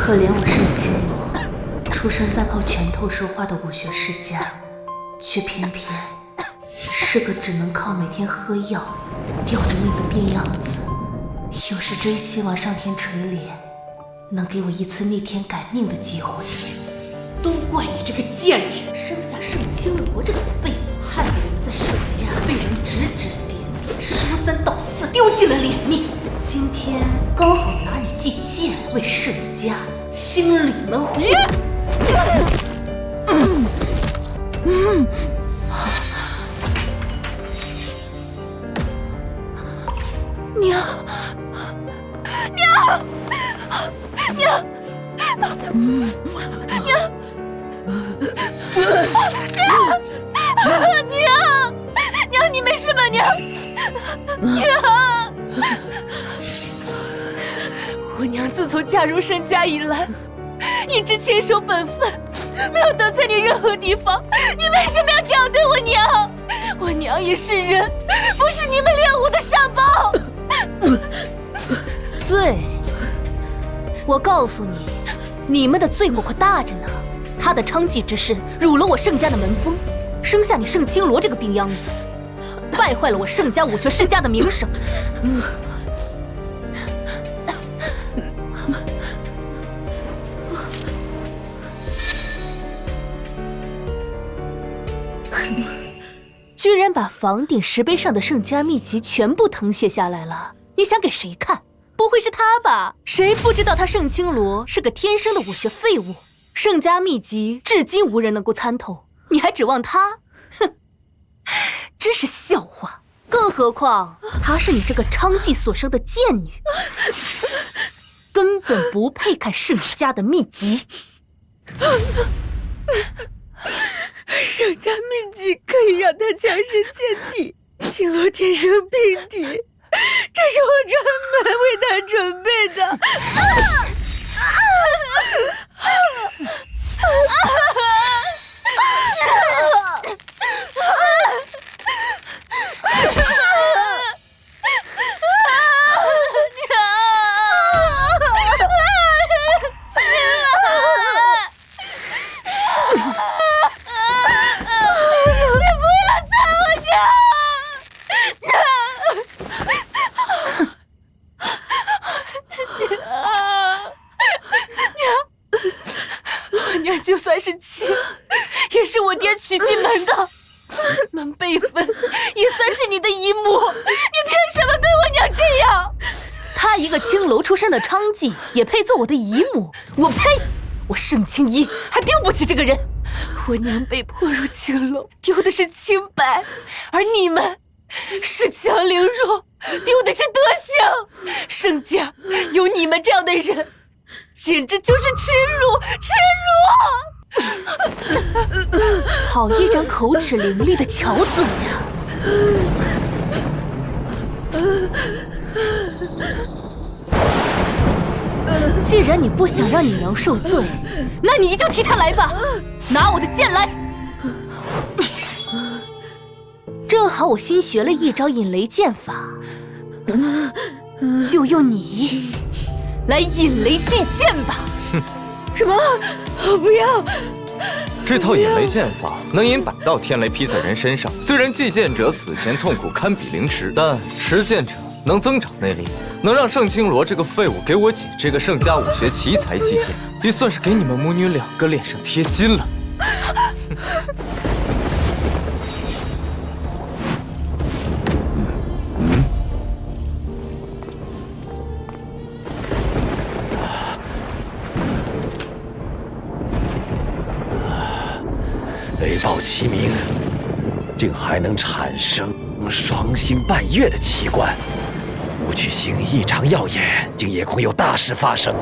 可怜我盛青罗，出生在靠拳头说话的武学世家，却偏偏是个只能靠每天喝药吊着命的变样子。有时真希望上天垂怜，能给我一次逆天改命的机会。都怪你这个贱人，生下盛青罗这个废物，害得我们在盛家被人指指点点，说三道四，丢尽了脸面。今天刚好拿你祭剑，为盛家清理门户。娘，你没事吧？娘，我娘自从嫁入盛家以来，一直坚守本分，没有得罪你任何地方。你为什么要这样对我娘？我娘也是人，不是你们猎户的傻包。罪，我告诉你，你们的罪过可大着呢。他的娼妓之身辱了我盛家的门风，生下你盛青罗这个病秧子，败坏了我盛家武学世家的名声。居然把房顶石碑上的盛家秘籍全部誊写下来了，你想给谁看？不会是他吧？谁不知道他盛青罗是个天生的武学废物？盛家秘籍至今无人能够参透，你还指望他？哼，真是笑话！更何况她是你这个娼妓所生的贱女，根本不配看盛家的秘籍。盛家秘籍可以让他强身健体，青罗天生病体，这是我专门为他准备的。就算是亲，也是我爹娶进门的，门辈分也算是你的姨母，你凭什么对我娘这样？她一个青楼出身的娼妓，也配做我的姨母？我呸！我盛青衣还丢不起这个人。我娘被迫入青楼，丢的是清白，而你们恃强凌弱，丢的是德行。盛家有你们这样的人，简直就是耻辱！耻辱！好一张口齿伶俐的巧嘴呀！既然你不想让你娘受罪，那你就替她来吧，拿我的剑来。正好我新学了一招引雷剑法，就用你来引雷祭剑吧。什么？不要！这套引雷剑法能引100道天雷劈在人身上，虽然祭剑者死前痛苦堪比凌迟，但持剑者能增长内力，能让盛青罗这个废物给我姐这个盛家武学奇才祭剑，也算是给你们母女2个脸上贴金了。雷暴齐鸣，竟还能产生双星伴月的奇观。武曲星异常耀眼，竟也恐有大事发生。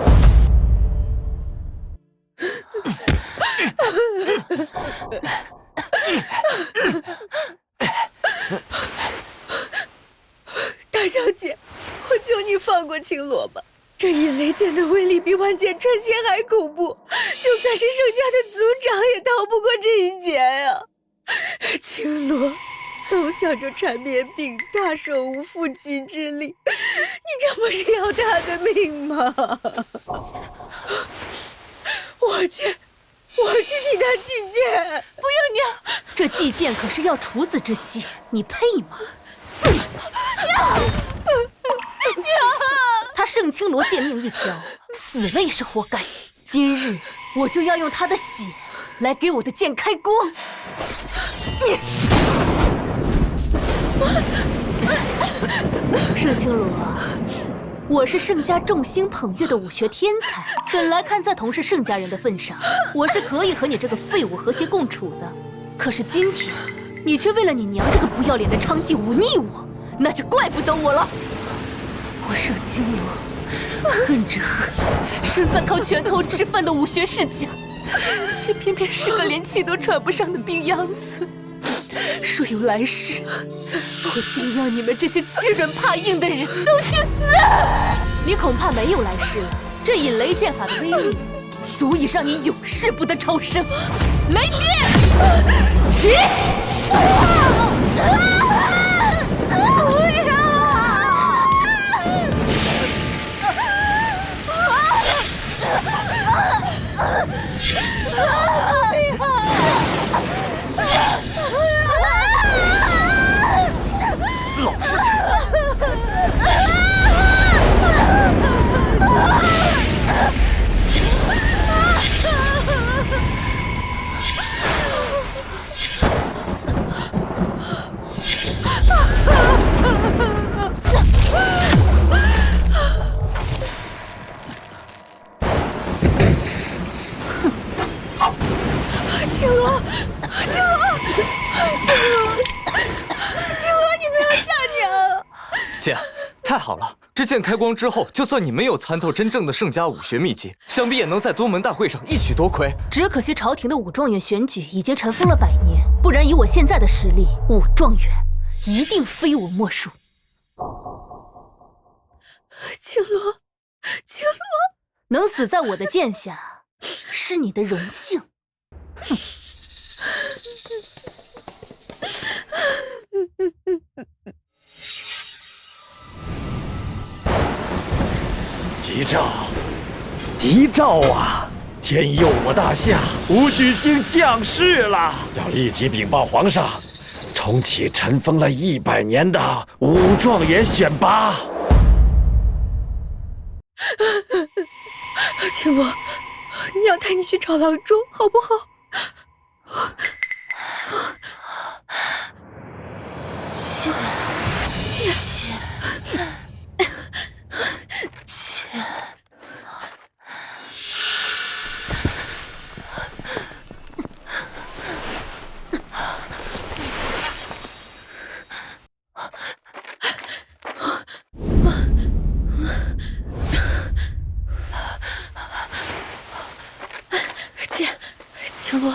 大小姐，我求你放过青罗吧。这引雷剑的威力比万箭穿心还恐怖，就算是盛家的族长也逃不过这一劫呀！青罗从小就缠绵病大，手无缚鸡之力，你这不是要他的命吗？我去替他祭剑。不要娘，这祭剑可是要处子之息，你配吗？娘，他盛青罗贱命一条，死了也是活该。今日我就要用他的血来给我的剑开光。盛青罗，我是盛家众星捧月的武学天才，本来看在同是盛家人的份上，我是可以和你这个废物和谐共处的。可是今天，你却为了你娘这个不要脸的娼妓忤逆我，那就怪不得我了。我盛青罗，恨之恨，生在靠拳头吃饭的武学世家，却偏偏是个连气都喘不上的病秧子。若有来世，我定要你们这些欺软怕硬的人都去死！你恐怕没有来世了。这引雷剑法的威力，足以让你永世不得超生。雷电，起！老实点！青罗，你不要吓娘！姐，太好了！这剑开光之后，就算你没有参透真正的盛家武学秘籍，想必也能在宗门大会上一举夺魁。只可惜朝廷的武状元选举已经尘封了100年，不然以我现在的实力，武状元一定非我莫属。青罗，能死在我的剑下，是你的荣幸。哼！急召啊！天佑我大夏，武曲星降世了！要立即禀报皇上，重启尘封了100年的武状元选拔。青罗，娘带你去找郎中，好不好？切！青罗，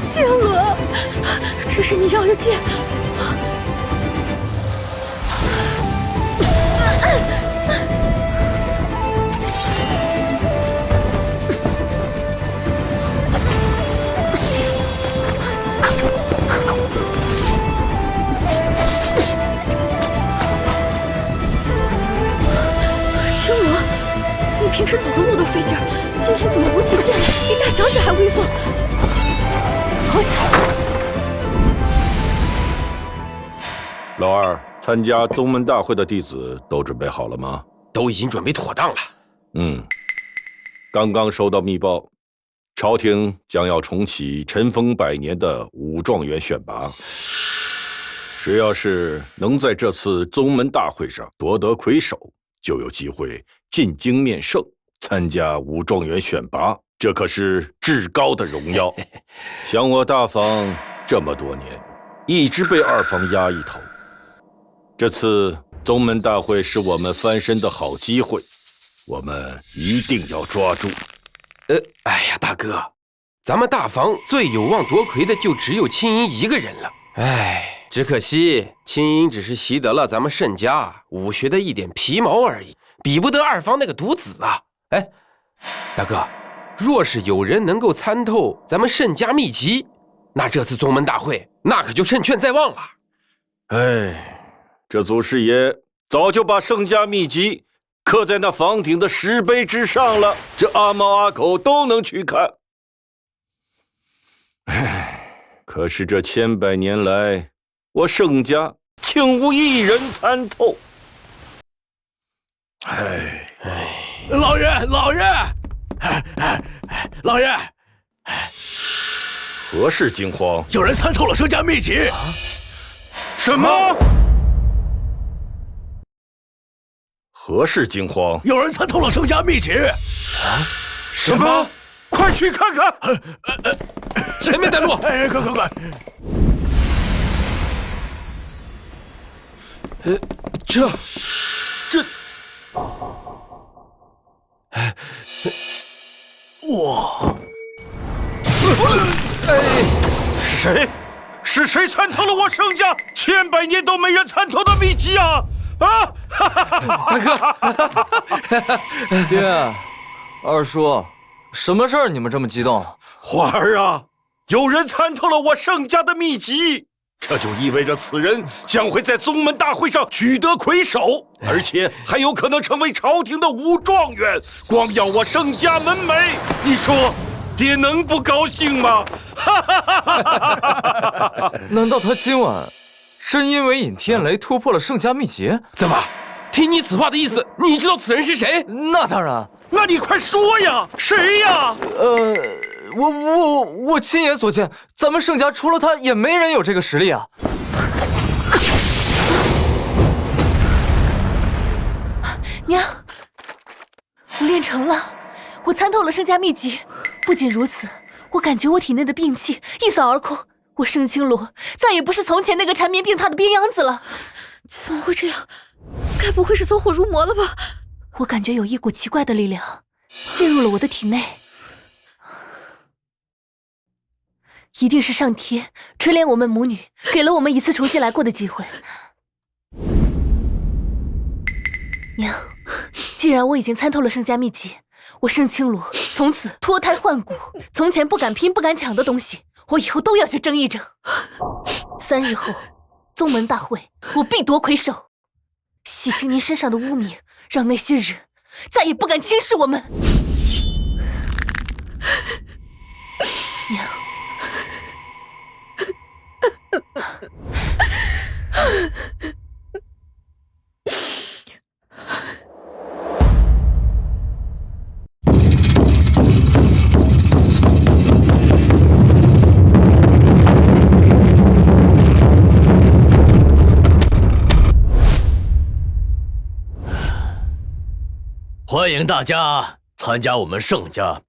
青罗，这是你要的剑。平时走个路都费劲儿，今天怎么舞起剑来比大小姐还威风？老二，参加宗门大会的弟子都准备好了吗？都已经准备妥当了。刚刚收到密报，朝廷将要重启尘封100年的武状元选拔。谁要是能在这次宗门大会上夺得魁首，就有机会进京面圣，参加武状元选拔，这可是至高的荣耀。想我大房这么多年，一直被二房压一头。这次宗门大会是我们翻身的好机会，我们一定要抓住。哎呀，大哥，咱们大房最有望夺魁的就只有青音一个人了。哎，只可惜青音只是习得了咱们盛家武学的一点皮毛而已，比不得二房那个独子啊。哎，大哥，若是有人能够参透咱们盛家秘籍，那这次宗门大会那可就胜券在望了。哎，这祖师爷早就把盛家秘籍刻在那房顶的石碑之上了，这阿猫阿狗都能去看。哎，可是这千百年来，我盛家竟无一人参透。哎，老爷，老爷，老爷，何事惊慌？有人参透了盛家秘籍。什么？何事惊慌？有人参透了盛家秘籍。什么？快去看看！前面带路。哎，快！这，哇！是谁？是谁参透了我盛家千百年都没人参透的秘籍啊！啊！爹，二叔，什么事儿？你们这么激动？花儿啊，有人参透了我盛家的秘籍，这就意味着此人将会在宗门大会上取得魁首，而且还有可能成为朝廷的武状元，光耀我盛家门楣。你说，爹能不高兴吗？难道他今晚真因为尹天雷突破了盛家秘籍？怎么？听你此话的意思，你知道此人是谁？那当然。那你快说呀，谁呀？我亲眼所见，咱们盛家除了他，也没人有这个实力啊！娘，我练成了，我参透了盛家秘籍。不仅如此，我感觉我体内的病气一扫而空，我盛青罗再也不是从前那个缠绵病榻的病秧子了。怎么会这样？该不会是走火入魔了吧？我感觉有一股奇怪的力量进入了我的体内，一定是上天垂怜我们母女，给了我们一次重新来过的机会。娘，既然我已经参透了盛家秘籍，我盛青罗从此脱胎换骨，从前不敢拼不敢抢的东西，我以后都要去争一争。3日后，宗门大会，我必夺魁首，洗清您身上的污名，让那些人再也不敢轻视我们。娘，欢迎大家参加我们盛家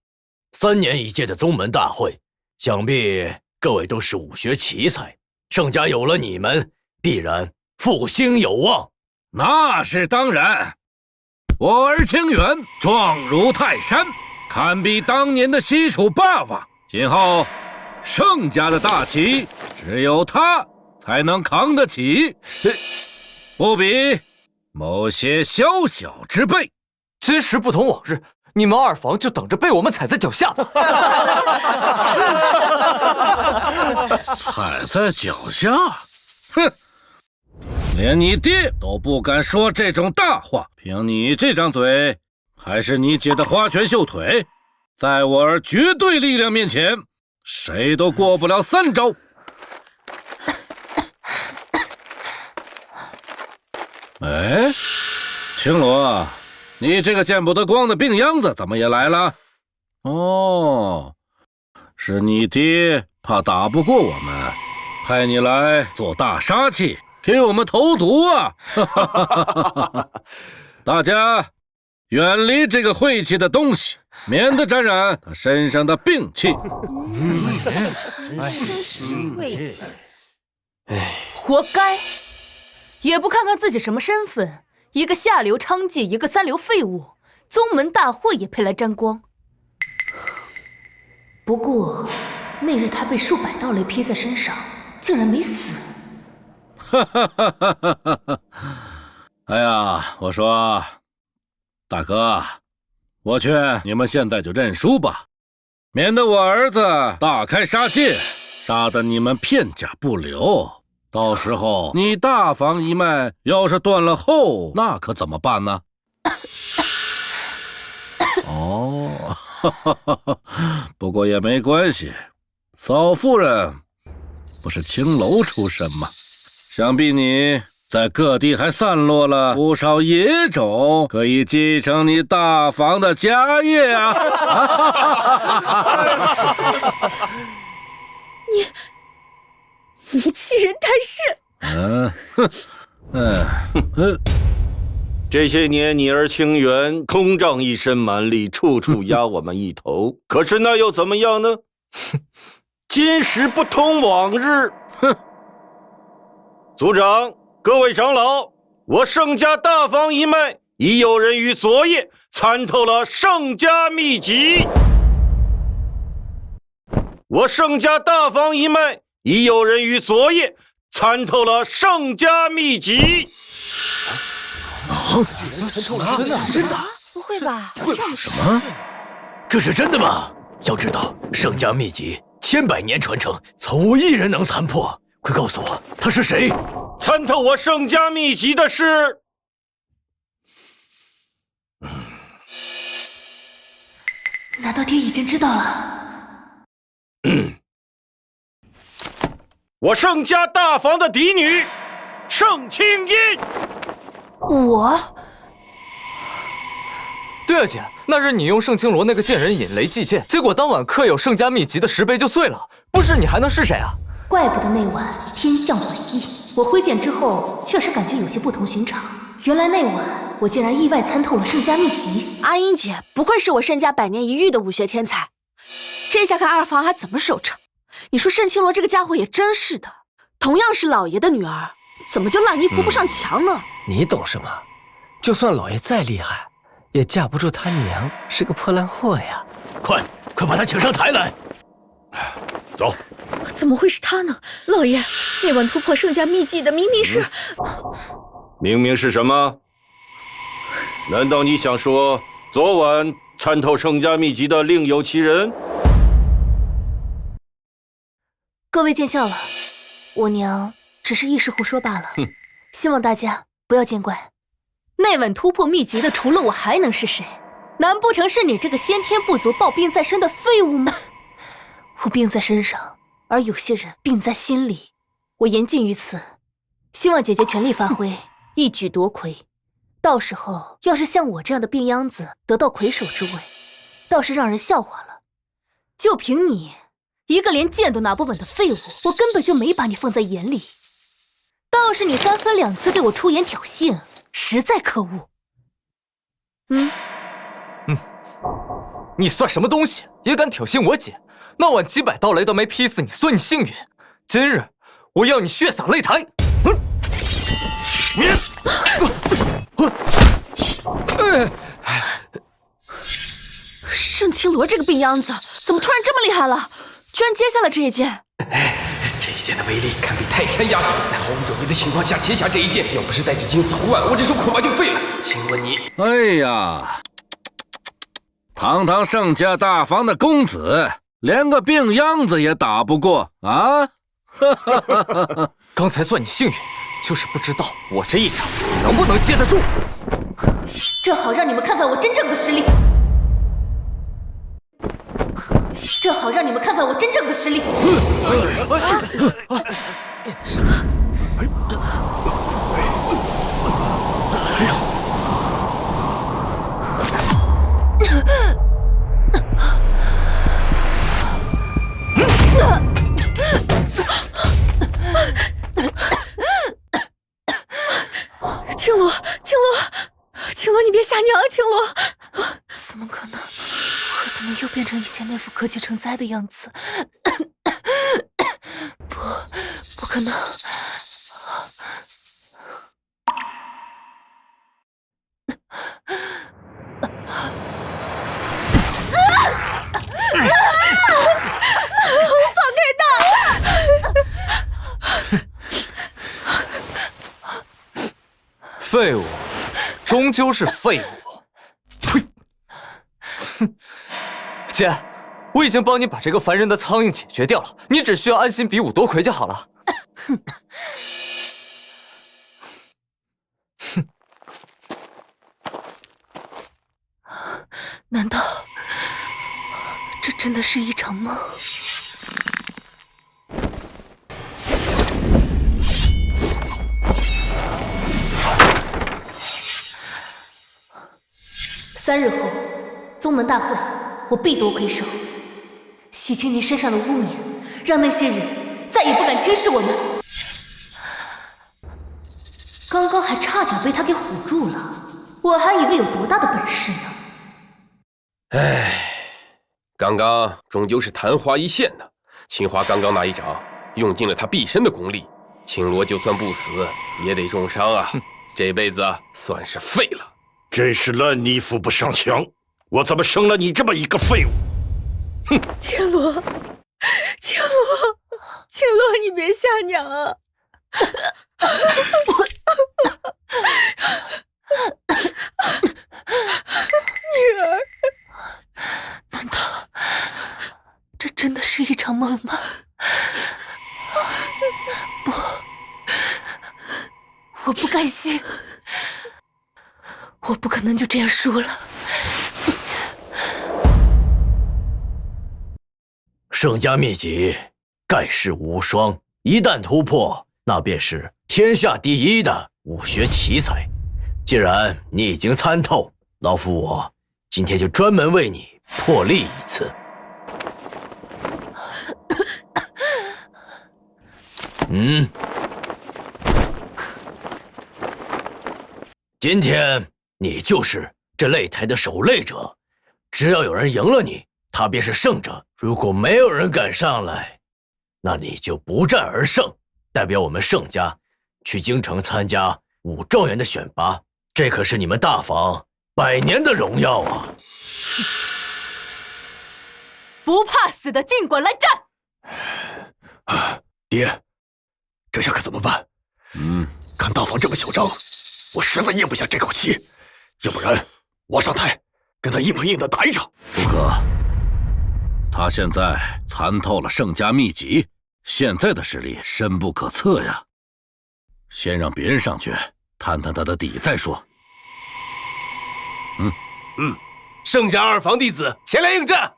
3年一届的宗门大会。想必各位都是武学奇才，盛家有了你们，必然复兴有望。那是当然，我儿清远壮如泰山，堪比当年的西楚霸王。今后盛家的大旗，只有他才能扛得起，不比某些小小之辈。今时不同往日，你们二房就等着被我们踩在脚下。踩在脚下？哼！连你爹都不敢说这种大话，凭你这张嘴，还是你姐的花拳绣腿，在我儿绝对力量面前，谁都过不了3招。哎，青罗，你这个见不得光的病秧子怎么也来了？哦，是你爹怕打不过我们，派你来做大杀器，给我们投毒啊！大家远离这个晦气的东西，免得沾染他身上的病气。晦气，活该！也不看看自己什么身份，一个下流娼妓，一个3流废物，宗门大会也配来沾光。不过那日他被数百道雷劈在身上，竟然没死。哎呀，我说，大哥，我劝你们现在就认输吧。免得我儿子大开杀戒，杀得你们片甲不留。到时候你大房一脉要是断了后，那可怎么办呢？哦，不过也没关系，嫂夫人不是青楼出身吗？想必你在各地还散落了不少野种，可以继承你大房的家业啊！你欺人太甚！这些年你儿清源空仗一身蛮力，处处压我们一头。可是那又怎么样呢？今时不同往日。哼！族长，各位长老，我盛家大房一脉已有人于昨夜参透了盛家秘籍。我盛家大房一脉已有人于昨夜参透了盛家秘籍。真的？不会吧？什么？这是真的吗？要知道，盛家秘籍千百年传承，从无一人能参破。快告诉我，他是谁？参透我盛家秘籍的是……难道爹已经知道了？我盛家大房的嫡女，盛清音。我？对啊，姐，那日你用盛青罗那个贱人引雷祭剑，结果当晚刻有盛家秘籍的石碑就碎了，不是你还能是谁啊？怪不得那晚天象诡异，我挥剑之后确实感觉有些不同寻常。原来那晚我竟然意外参透了盛家秘籍。阿英姐不愧是我盛家百年一遇的武学天才，这下看二房还怎么守着。你说盛青罗这个家伙也真是的，同样是老爷的女儿，怎么就烂泥扶不上墙呢？你懂什么？就算老爷再厉害，也架不住他娘是个破烂货呀！快把他请上台来！走。怎么会是他呢？老爷，那晚突破盛家秘籍的明明是……明明是什么？难道你想说昨晚参透盛家秘籍的另有其人？各位见笑了，我娘只是一时胡说罢了，希望大家不要见怪。那晚突破秘籍的除了我还能是谁？难不成是你这个先天不足、抱病在身的废物吗？我病在身上，而有些人病在心里。我言尽于此，希望姐姐全力发挥，一举夺魁。到时候要是像我这样的病秧子得到魁首之位，倒是让人笑话了。就凭你一个连剑都拿不稳的废物，我根本就没把你放在眼里。倒是你3番2次对我出言挑衅，实在可恶。你算什么东西，也敢挑衅我姐？那晚几百刀雷都没劈死你，算你幸运。今日我要你血洒擂台！盛青罗这个病秧子怎么突然这么厉害了？居然接下了这一剑！这一剑的威力堪比泰山压顶，在毫无准备的情况下接下这一剑，要不是带着金丝护腕，我这手恐怕就废了。请问你……哎呀，堂堂盛家大房的公子，连个病秧子也打不过啊！刚才算你幸运，就是不知道我这一掌你能不能接得住。正好让你们看看我真正的实力。正好让你们看看我真正的实力。青罗，你别吓娘啊，青罗！怎么可能？我怎么又变成以前那副科技成灾的样子？不可能！放开他！废物，终究是废物。呸！姐，我已经帮你把这个烦人的苍蝇解决掉了，你只需要安心比武夺魁就好了。难道这真的是一场梦？3日后，宗门大会，我必夺魁首，洗清您身上的污名，让那些人再也不敢轻视我们。刚刚还差点被他给唬住了，我还以为有多大的本事呢。唉，刚刚终究是昙花一现呢。青花刚刚那一掌用尽了他毕生的功力，青罗就算不死也得重伤啊，这辈子算是废了。真是烂泥扶不上墙，我怎么生了你这么一个废物？哼！青罗，青罗，青罗，你别吓娘啊！女儿，难道这真的是一场梦吗？不，我不甘心，我不可能就这样输了。圣家秘籍盖世无双，一旦突破，那便是天下第一的武学奇才。既然你已经参透，老夫我今天就专门为你破例一次。今天你就是这擂台的守擂者，只要有人赢了你，他便是胜者。如果没有人敢上来，那你就不战而胜，代表我们盛家去京城参加武状元的选拔，这可是你们大房100年的荣耀啊！不怕死的尽管来战！爹，这下可怎么办？看大房这么嚣张，我实在咽不下这口气，要不然我上台跟他硬碰硬的打一场。不可，他现在参透了圣家秘籍，现在的实力深不可测呀。先让别人上去探探他的底再说。圣家2房弟子前来应战。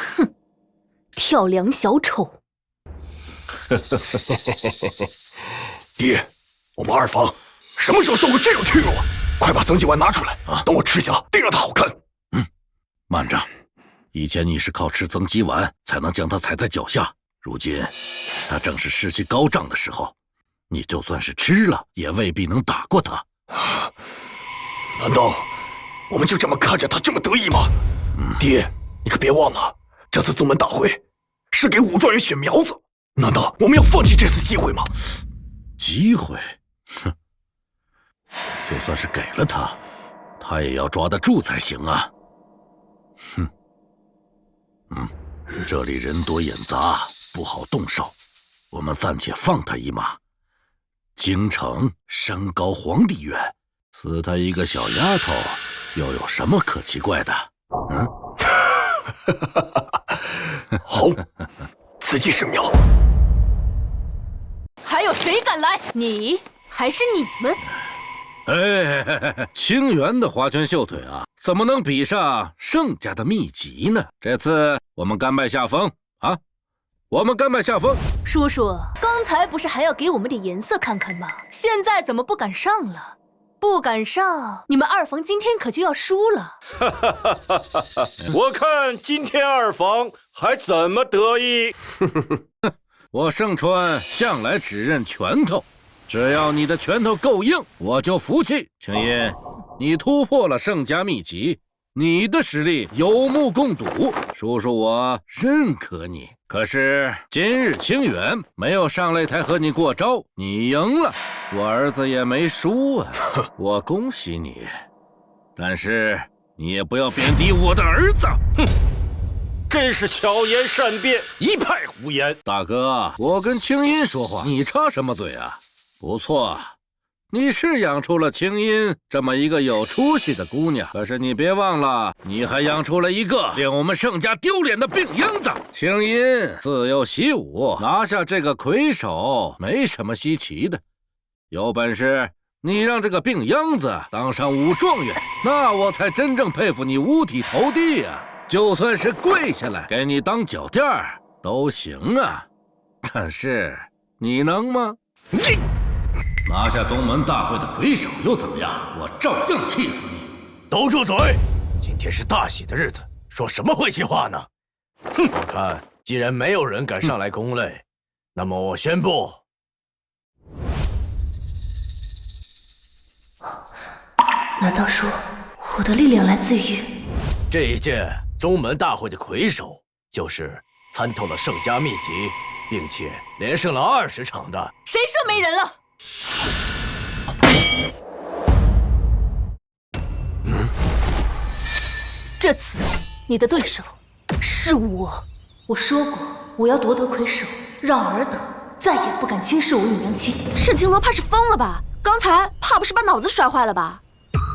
哼，跳梁小丑。爹，我们2房什么时候受过这种屈辱？快把增肌丸拿出来，等我吃下，定让他好看。慢着，以前你是靠吃增肌丸才能将他踩在脚下，如今他正是士气高涨的时候，你就算是吃了，也未必能打过他。难道我们就这么看着他这么得意吗？爹，你可别忘了，这次宗门大会是给武状元选苗子，难道我们要放弃这次机会吗？机会？哼，就算是给了他，他也要抓得住才行啊。哼，这里人多眼杂，不好动手，我们暂且放他一马。京城山高皇帝远，死他一个小丫头，又有什么可奇怪的？好，此计甚妙。还有谁敢来？你还是你们？清源的花拳绣腿啊，怎么能比上盛家的秘籍呢？这次我们甘拜下风啊！我们甘拜下风。叔叔，刚才不是还要给我们点颜色看看吗？现在怎么不敢上了？不敢上，你们2房今天可就要输了。我看今天2房还怎么得意？我盛川向来只认拳头，只要你的拳头够硬，我就服气。青音，你突破了圣家秘籍，你的实力有目共睹，叔叔我认可你。可是今日清源没有上擂台和你过招，你赢了，我儿子也没输啊，我恭喜你。但是你也不要贬低我的儿子。哼，真是巧言善辩，一派胡言。大哥，我跟青音说话，你插什么嘴啊？不错，你是养出了青音这么一个有出息的姑娘，可是你别忘了，你还养出了一个令我们盛家丢脸的病秧子。青音自幼习武，拿下这个魁首没什么稀奇的。有本事你让这个病秧子当上武状元，那我才真正佩服你五体投地啊！就算是跪下来给你当脚垫儿都行啊，但是你能吗？你拿下宗门大会的魁首又怎么样？我照样气死你！都住嘴！今天是大喜的日子，说什么晦气话呢？哼！我看既然没有人敢上来攻擂，那么我宣布。难道说我的力量来自于这一届宗门大会的魁首，就是参透了圣家秘籍，并且连胜了20场的？谁说没人了？这次你的对手是我。我说过，我要夺得魁首，让尔等再也不敢轻视我与娘亲。盛青罗怕是疯了吧？刚才怕不是把脑子摔坏了吧？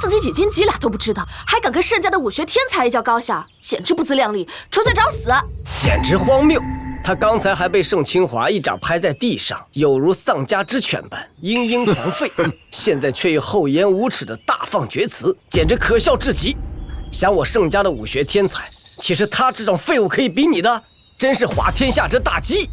自己几斤几两都不知道，还敢跟盛家的武学天才一较高下，简直不自量力，纯粹找死！简直荒谬！他刚才还被盛清华一掌拍在地上，有如丧家之犬般嘤嘤狂吠，现在却又厚颜无耻的大放厥词，简直可笑至极。想我盛家的武学天才，岂是他这种废物可以比拟的？真是滑天下之大稽！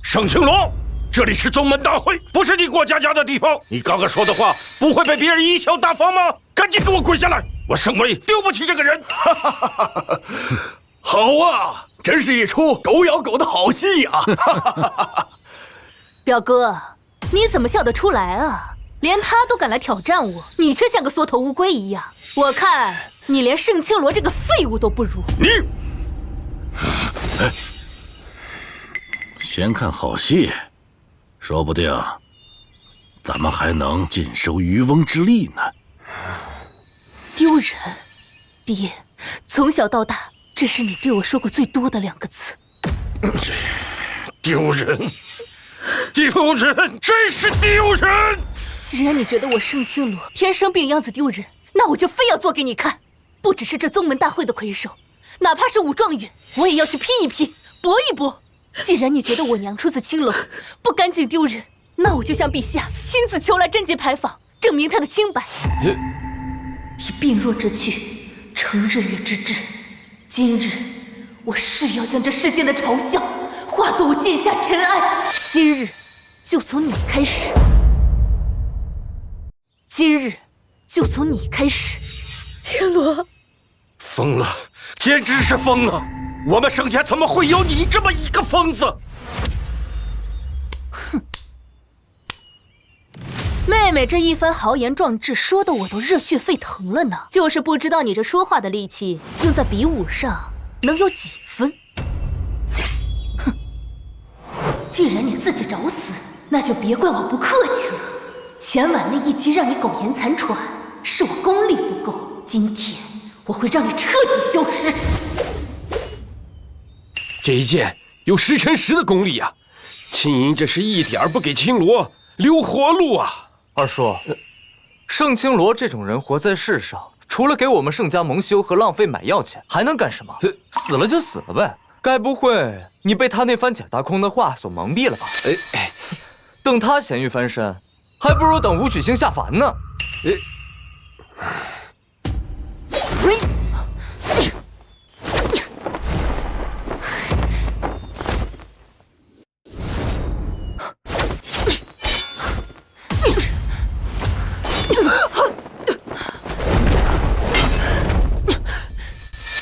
盛青罗，这里是宗门大会，不是你过家家的地方。你刚刚说的话不会被别人贻笑大方吗？赶紧给我滚下来！我盛威丢不起这个人。好啊，真是一出狗咬狗的好戏呀！表哥，你怎么笑得出来啊？连他都敢来挑战我，你却像个缩头乌龟一样。我看你连盛青罗这个废物都不如。你先看好戏，说不定咱们还能尽收渔翁之利呢。丢人，爹，从小到大，这是你对我说过最多的2个字。丢人，丢人，真是丢人！既然你觉得我盛青罗天生病秧子丢人，那我就非要做给你看。不只是这宗门大会的魁首，哪怕是武状元，我也要去拼一拼，搏一搏。既然你觉得我娘出自青楼，不干净丢人，那我就向陛下亲自求来贞节牌坊，证明他的清白。以病弱之躯，成日月之志。今日我誓要将这世间的嘲笑化作我剑下尘埃。今日就从你开始，今日就从你开始。青罗，疯了，简直是疯了！我们盛家怎么会有你这么一个疯子？哼！妹妹这一番豪言壮志，说的我都热血沸腾了呢。就是不知道你这说话的力气用在比武上能有几分？哼！既然你自己找死，那就别怪我不客气了。前晚那一击让你苟延残喘，是我功力不够。今天我会让你彻底消失。这一剑有10乘10的功力呀！青银这是一点儿不给青罗留活路啊！二叔，盛青罗这种人活在世上，除了给我们盛家蒙羞和浪费买药钱，还能干什么？死了就死了呗。该不会你被他那番假大空的话所蒙蔽了吧？等他咸鱼翻身，还不如等武曲星下凡呢。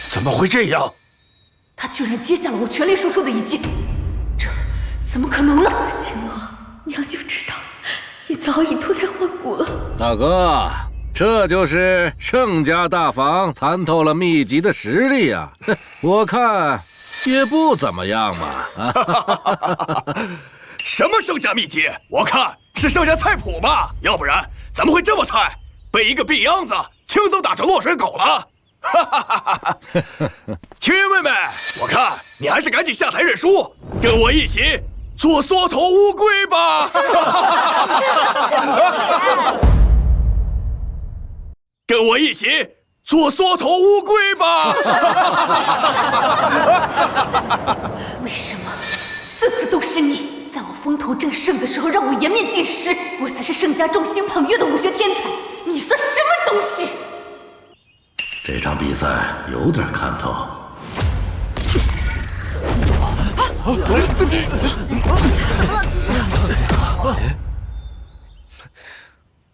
怎么会这样？他居然接下了我全力输出的一击，这怎么可能呢？青罗，娘就知道你早已脱胎换骨了。大哥，这就是盛家大房参透了秘籍的实力啊！我看也不怎么样嘛。什么盛家秘籍？我看是盛家菜谱吧，要不然怎么会这么菜？被一个病秧子轻松打成落水狗了。哈哈哈哈！青云妹妹，我看你还是赶紧下台认输，跟我一起做缩头乌龟吧！跟我一起做缩头乌龟吧！为什么次次都是你，在我风头正盛的时候让我颜面尽失？我才是盛家众星捧月的武学天才，你算什么东西？这场比赛有点看头。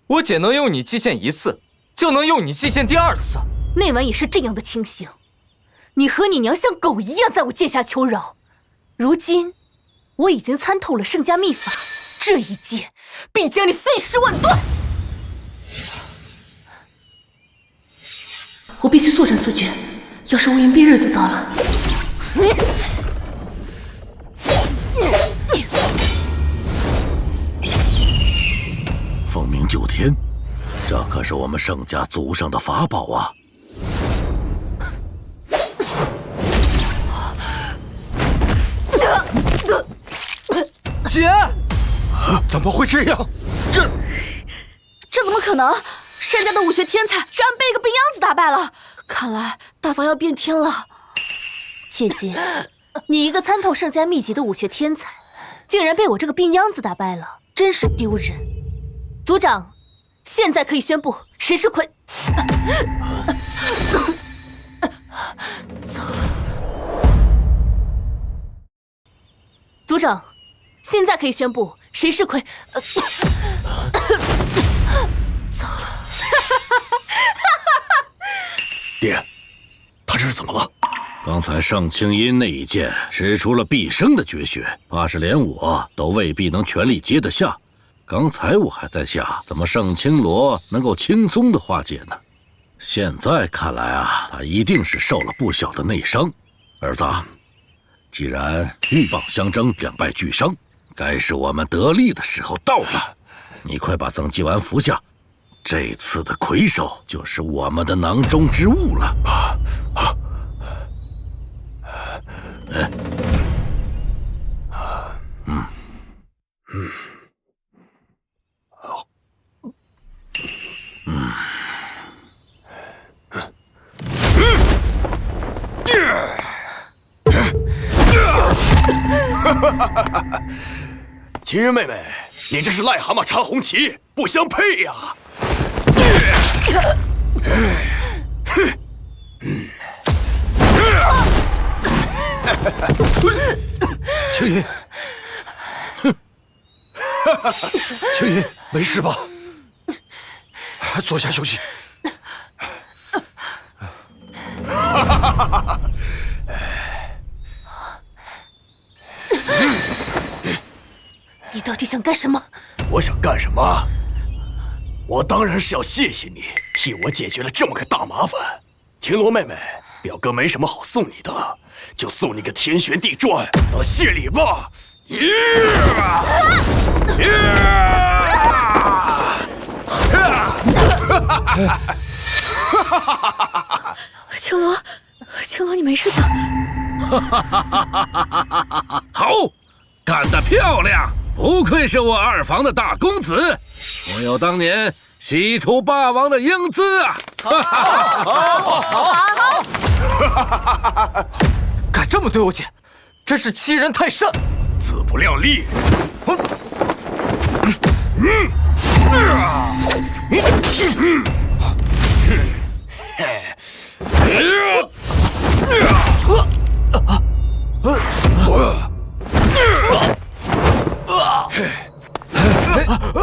我姐能用你祭剑1次，就能用你祭剑第2次。那晚也是这样的情形，你和你娘像狗一样在我剑下求饶。如今我已经参透了盛家秘法，这一剑必将你碎尸万段。我必须速战速决，要是无言蔽日就糟了。凤鸣九天，这可是我们盛家祖上的法宝啊！姐，怎么会这样？这怎么可能？盛家的武学天才居然被一个病秧子打败了，看来大房要变天了。姐姐，你一个参透盛家秘籍的武学天才，竟然被我这个病秧子打败了，真是丢人。族长，现在可以宣布谁是魁。走。族长，现在可以宣布谁是魁。糟了。爹，他这是怎么了？刚才盛清音那一剑使出了毕生的绝学，怕是连我都未必能全力接得下。刚才我还在想，怎么盛青罗能够轻松的化解呢？现在看来啊，他一定是受了不小的内伤。儿子，既然鹬蚌相争，两败俱伤，该是我们得力的时候到了。你快把曾纪丸扶下，这次的魁首就是我们的囊中之物了。秦人妹妹，你这是癞蛤蟆插红旗，不相配呀！青云，青云，没事吧？坐下休息。你到底想干什么？我想干什么？我当然是要谢谢你，替我解决了这么个大麻烦。秦罗妹妹，表哥没什么好送你的，就送你个天旋地转当谢礼吧。青罗，青罗，你没事吧？好，干得漂亮！不愧是我二房的大公子，我有当年西楚霸王的英姿啊！好，敢这么对我姐，真是欺人太甚！自不量力！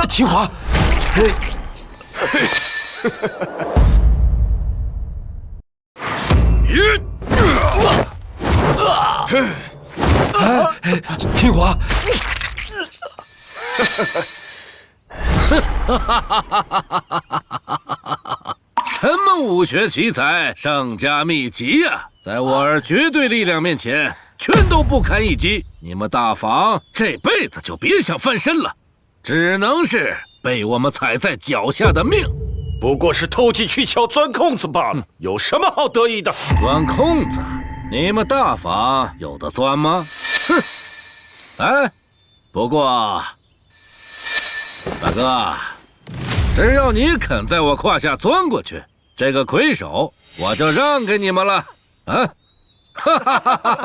秦华，秦华，什么武学奇才，盛家秘籍呀，在我儿绝对力量面前，全都不堪一击。你们大房这辈子就别想翻身了，只能是被我们踩在脚下的命。不过是投机取巧、钻空子罢了，有什么好得意的？钻空子？你们大法有的钻吗？哼！哎，不过，大哥，只要你肯在我胯下钻过去，这个魁首我就让给你们了。啊！哈哈哈哈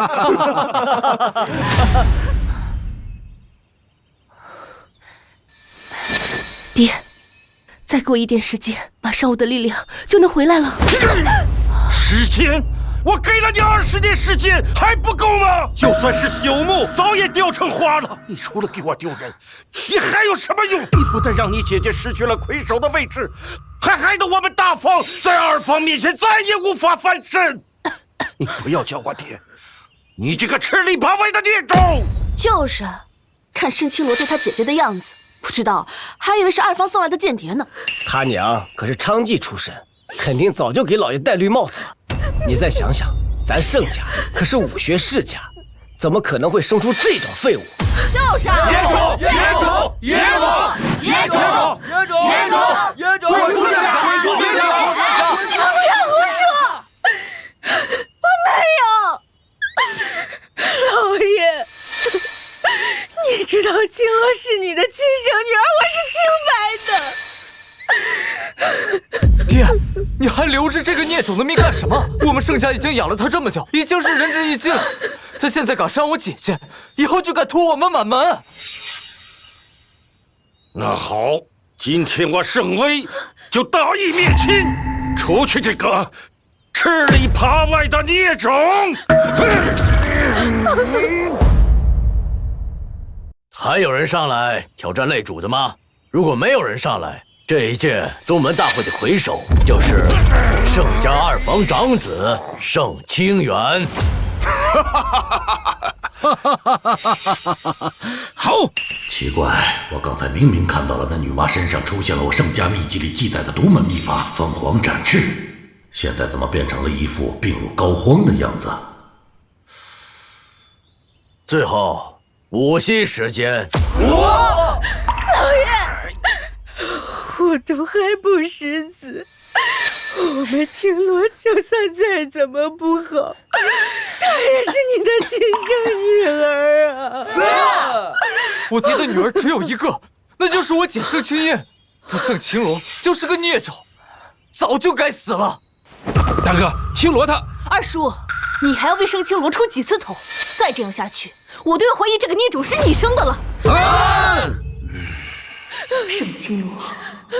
哈！爹，再给我一点时间，马上我的力量就能回来了。时间？我给了你20年时间，还不够吗？就算是朽木，早也雕成花了。你除了给我丢人，你还有什么用？你不但让你姐姐失去了魁首的位置，还害得我们大方在二方面前再也无法翻身。你不要叫我爹，你这个吃里扒外的孽种！就是，看盛清罗对他姐姐的样子，不知道还以为是二方送来的间谍呢。他娘可是娼妓出身，肯定早就给老爷戴绿帽子了。你再想想，咱盛家可是武学世家，怎么可能会生出这种废物？就是啊！野种！野种！野种！野种！野种！野种！野种！滚出去！滚出去！不要胡说！我没有，老爷，你知道青罗是你的亲生女儿，我是清白的。爹，你还留着这个孽种的命干什么？我们盛家已经养了他这么久，已经是仁至义尽了。他现在敢伤我姐姐，以后就敢拖我们满门。那好，今天我盛威就大义灭亲，除去这个吃里扒外的孽种。还有人上来挑战擂主的吗？如果没有人上来，这一届宗门大会的魁首就是盛家二房长子盛清源。好，奇怪，我刚才明明看到了那女娲身上出现了我盛家秘籍里记载的独门秘法凤凰展翅，现在怎么变成了一副病入膏肓的样子？最后午息时间。老爷，糊涂还不识字。我们青罗就算再怎么不好，她也是你的亲生女儿啊！我爹的女儿只有一个，那就是我姐盛青燕。她盛青罗就是个孽种，早就该死了。大哥，青罗他……二叔，你还要为盛青罗出几次头？再这样下去，我都要怀疑这个孽种是你生的了。盛青罗，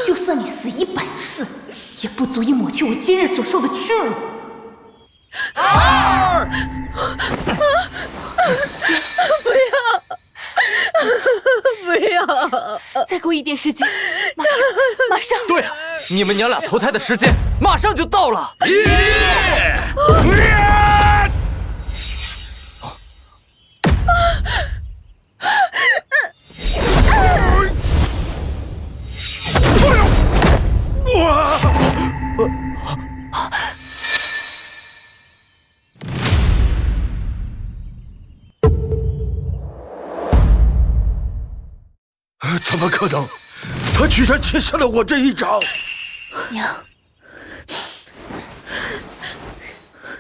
就算你死100次，也不足以抹去我今日所受的屈辱。不要！再给我一点时间，马上！对啊，你们娘俩投胎的时间马上就到了。怎么可能？他居然接下了我这一掌！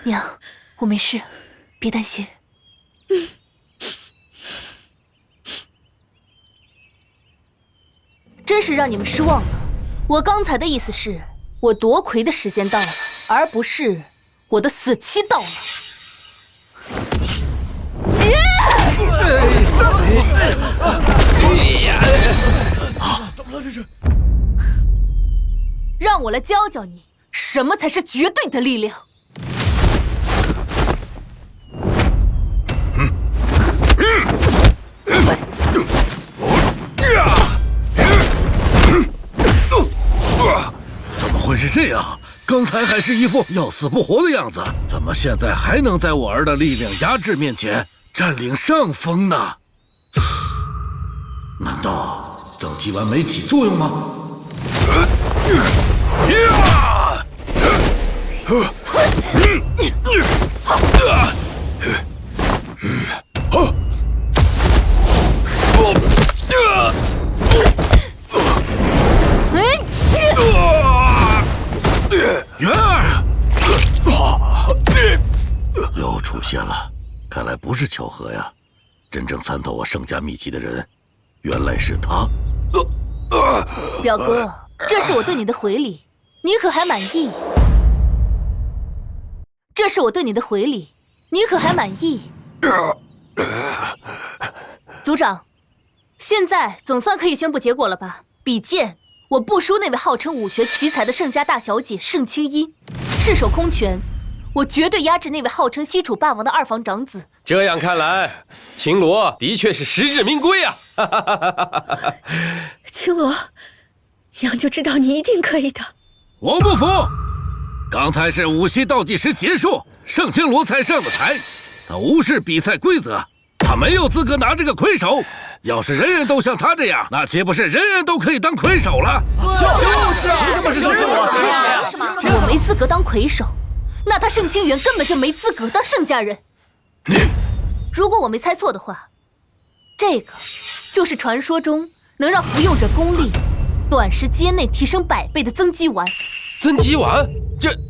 娘，我没事，别担心。真是让你们失望了。我刚才的意思是，我夺魁的时间到了，而不是我的死期到了。怎么了这是？让我来教教你，什么才是绝对的力量。怎么会是这样？刚才还是一副要死不活的样子，怎么现在还能在我儿的力量压制面前占领上风呢？难道增肌丸没起作用吗？出现了，看来不是巧合呀！真正参透我圣家秘籍的人，原来是他。表哥，这是我对你的回礼，你可还满意？这是我对你的回礼，你可还满意？族长，现在总算可以宣布结果了吧？比剑，我不输那位号称武学奇才的盛家大小姐盛青衣，赤手空拳，我绝对压制那位号称西楚霸王的二房长子。这样看来，青罗的确是实至名归啊！青罗，娘就知道你一定可以的。我不服！刚才是武息倒计时结束，盛青罗才上的台，他无视比赛规则，他没有资格拿这个魁首。要是人人都像他这样，那岂不是人人都可以当魁首了？就是啊，凭什么是我没资格当魁首？那他盛清源根本就没资格当盛家人。如果我没猜错的话，这个就是传说中能让服用者功力短时间内提升100倍的增肌丸。增肌丸？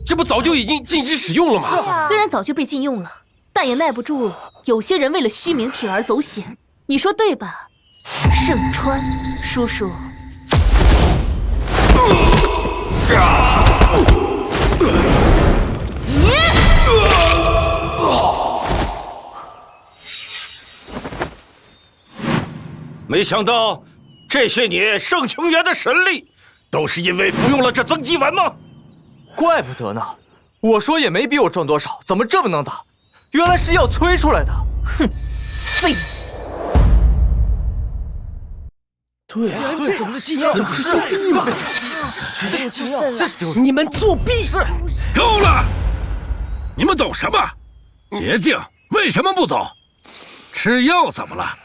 这不早就已经禁止使用了吗？虽然早就被禁用了，但也耐不住有些人为了虚名铤而走险。你说对吧，盛川叔叔？没想到这些年盛清源的神力，都是因为服用了这增肌丸吗？怪不得呢，我说也没比我壮多少，怎么这么能打？原来是药催出来的。哼，废物！对啊，这种的禁药，这不是作弊吗？这是你们作弊！是，够了！你们懂什么？捷径为什么不走？吃药怎么了？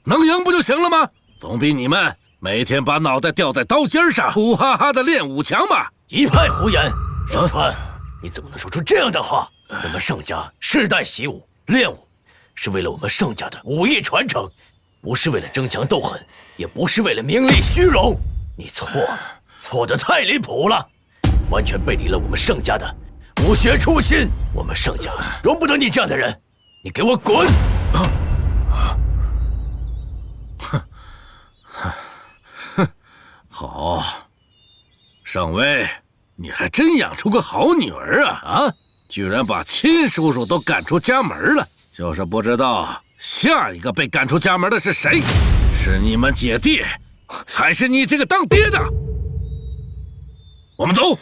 能赢不就行了吗？总比你们每天把脑袋吊在刀尖上，苦哈哈的练武强吧？一派胡言！盛川，你怎么能说出这样的话？我们盛家世代习武，练武是为了我们盛家的武艺传承，不是为了争强斗狠，也不是为了名利虚荣。你错了，错得太离谱了，完全背离了我们盛家的武学初心。我们盛家容不得你这样的人，你给我滚！好，上尉，你还真养出个好女儿啊！啊，居然把亲叔叔都赶出家门了，就是不知道下一个被赶出家门的是谁？是你们姐弟，还是你这个当爹的？我们走。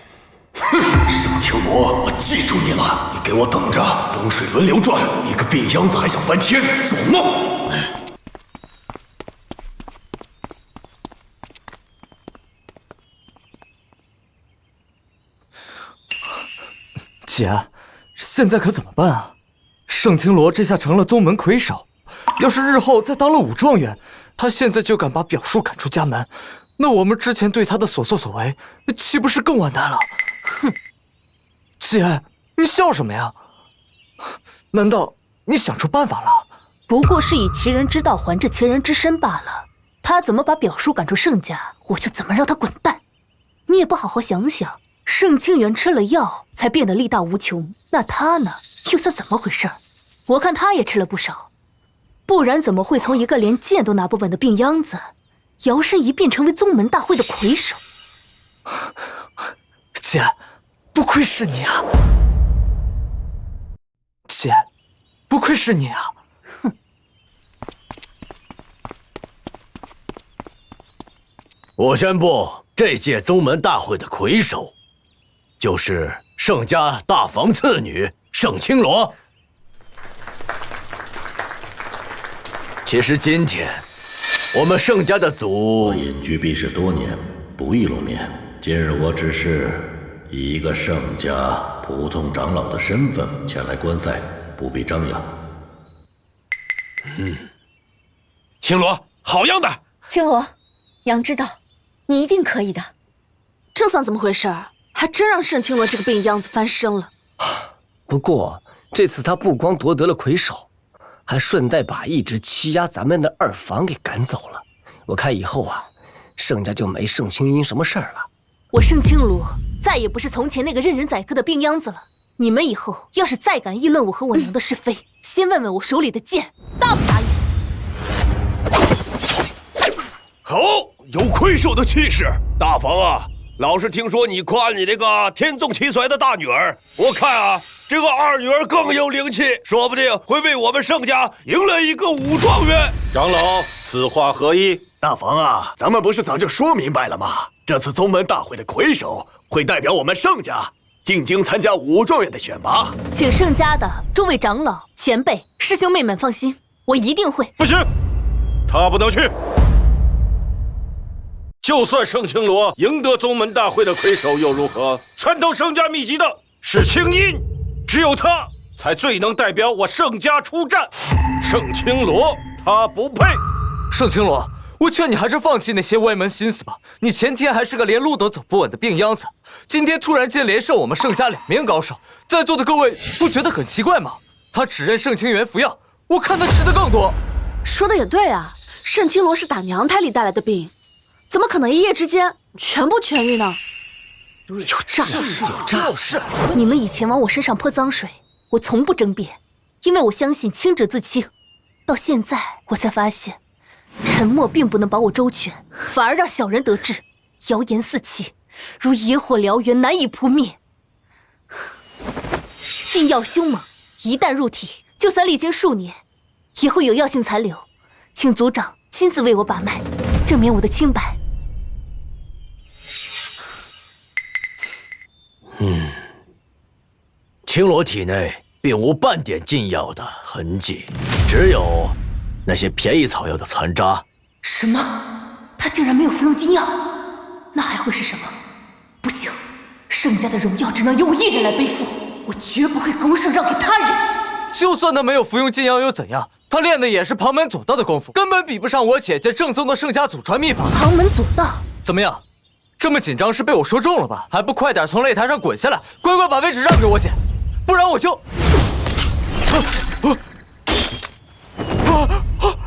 盛清罗，我记住你了，你给我等着！风水轮流转，一个病秧子还想翻天，做梦！姐，现在可怎么办啊？盛清罗这下成了宗门魁首，要是日后再当了武状元，他现在就敢把表叔赶出家门，那我们之前对他的所作所为，岂不是更完蛋了？哼！姐，你笑什么呀？难道你想出办法了？不过是以其人之道还治其人之身罢了。他怎么把表叔赶出盛家，我就怎么让他滚蛋。你也不好好想想。盛清源吃了药才变得力大无穷，那他呢，又算怎么回事？我看他也吃了不少，不然怎么会从一个连剑都拿不稳的病秧子，摇身一变成为宗门大会的魁首？姐，不愧是你啊！姐，不愧是你啊！哼！我宣布，这届宗门大会的魁首就是盛家大房次女盛清罗。其实今天，我们盛家的祖我隐居避世多年，不易露面。今日我只是以一个盛家普通长老的身份前来观赛，不必张扬。青罗，好样的！青罗，娘知道，你一定可以的。这算怎么回事？还真让盛清罗这个病秧子翻身了。不过这次他不光夺得了魁首，还顺带把一直欺压咱们的二房给赶走了。我看以后啊，盛家就没盛青音什么事儿了。我盛清罗再也不是从前那个任人宰割的病秧子了。你们以后要是再敢议论我和我娘的是非，先问问我手里的剑答不答应？好，有魁首的气势。大房啊，老是听说你夸你这个天纵奇才的大女儿，我看啊，这个二女儿更有灵气，说不定会为我们盛家赢了一个武状元。长老，此话何意？大房啊，咱们不是早就说明白了吗？这次宗门大会的魁首会代表我们盛家进京参加武状元的选拔。请盛家的诸位长老、前辈、师兄妹们放心，我一定会。不行，他不能去。就算盛青罗赢得宗门大会的魁首又如何？参透盛家秘籍的是青音，只有他才最能代表我盛家出战。盛青罗他不配。盛青罗，我劝你还是放弃那些歪门心思吧。你前天还是个连路都走不稳的病秧子，今天突然间连胜我们盛家2名高手，在座的各位不觉得很奇怪吗？他只认盛清源服药，我看他吃的更多。说的也对啊，盛青罗是打娘胎里带来的病，怎么可能一夜之间全部痊愈呢？有诈，有诈！你们以前往我身上泼脏水，我从不争辩，因为我相信清者自清。到现在我才发现，沉默并不能保我周全，反而让小人得志，谣言四起，如野火燎原，难以扑灭。禁药凶猛，一旦入体，就算历经数年，也会有药性残留。请族长亲自为我把脉，证明我的清白。青罗体内并无半点禁药的痕迹，只有那些便宜草药的残渣。什么？他竟然没有服用禁药？那还会是什么？不行，盛家的荣耀只能由我一人来背负，我绝不会拱手让给他人。就算他没有服用禁药又怎样？他练的也是旁门左道的功夫，根本比不上我姐姐正宗的盛家祖传秘法。旁门左道？怎么样？这么紧张是被我说中了吧？还不快点从擂台上滚下来，乖乖把位置让给我姐，不然我就……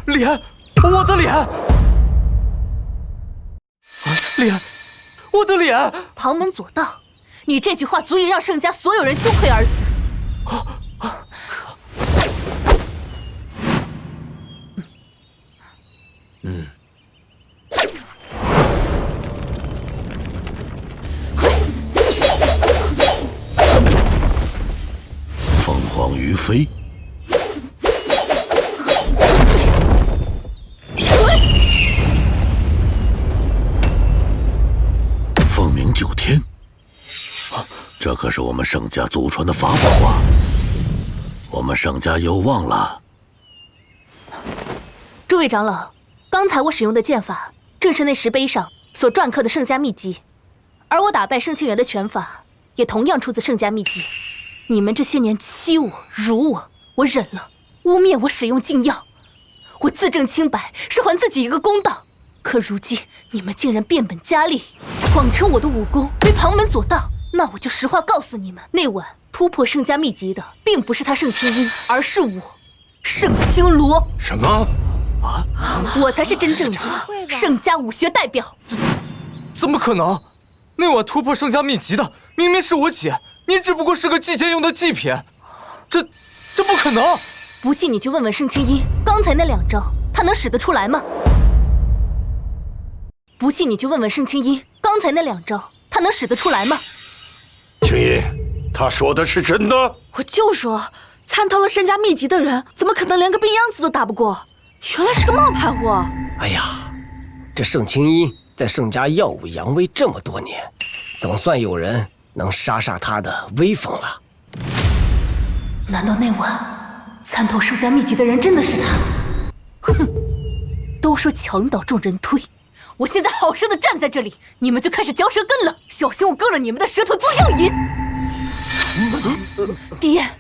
脸，我的脸！脸，我的脸！旁门左道，你这句话足以让盛家所有人羞愧而死。凤凰于飞，凤鸣九天，这可是我们盛家祖传的法宝啊！我们盛家有望了。诸位长老，刚才我使用的剑法正是那石碑上所篆刻的盛家秘籍，而我打败盛清源的拳法也同样出自盛家秘籍。你们这些年欺我、辱我，我忍了；污蔑我使用禁药，我自证清白，是还自己一个公道。可如今你们竟然变本加厉，谎称我的武功为旁门左道，那我就实话告诉你们，那晚突破盛家秘籍的并不是他盛清音，而是我盛青罗。什么？我才是真正的盛家武学代表。怎么可能？那晚突破盛家秘籍的明明是我姐，您只不过是个祭仙用的祭品，这不可能！不信你就问问盛清音，刚才那2招他能使得出来吗？不信你就问问盛清音，刚才那2招他能使得出来吗？青音，他说的是真的？我就说，参透了盛家秘籍的人，怎么可能连个病秧子都打不过？原来是个冒牌货！哎呀，这盛清音在盛家耀武扬威这么多年，总算有人能杀他的威风了。难道那晚参透盛家秘籍的人真的是他？哼！都说墙倒众人推，我现在好生的站在这里，你们就开始嚼舌根了，小心我割了你们的舌头做药引！爹，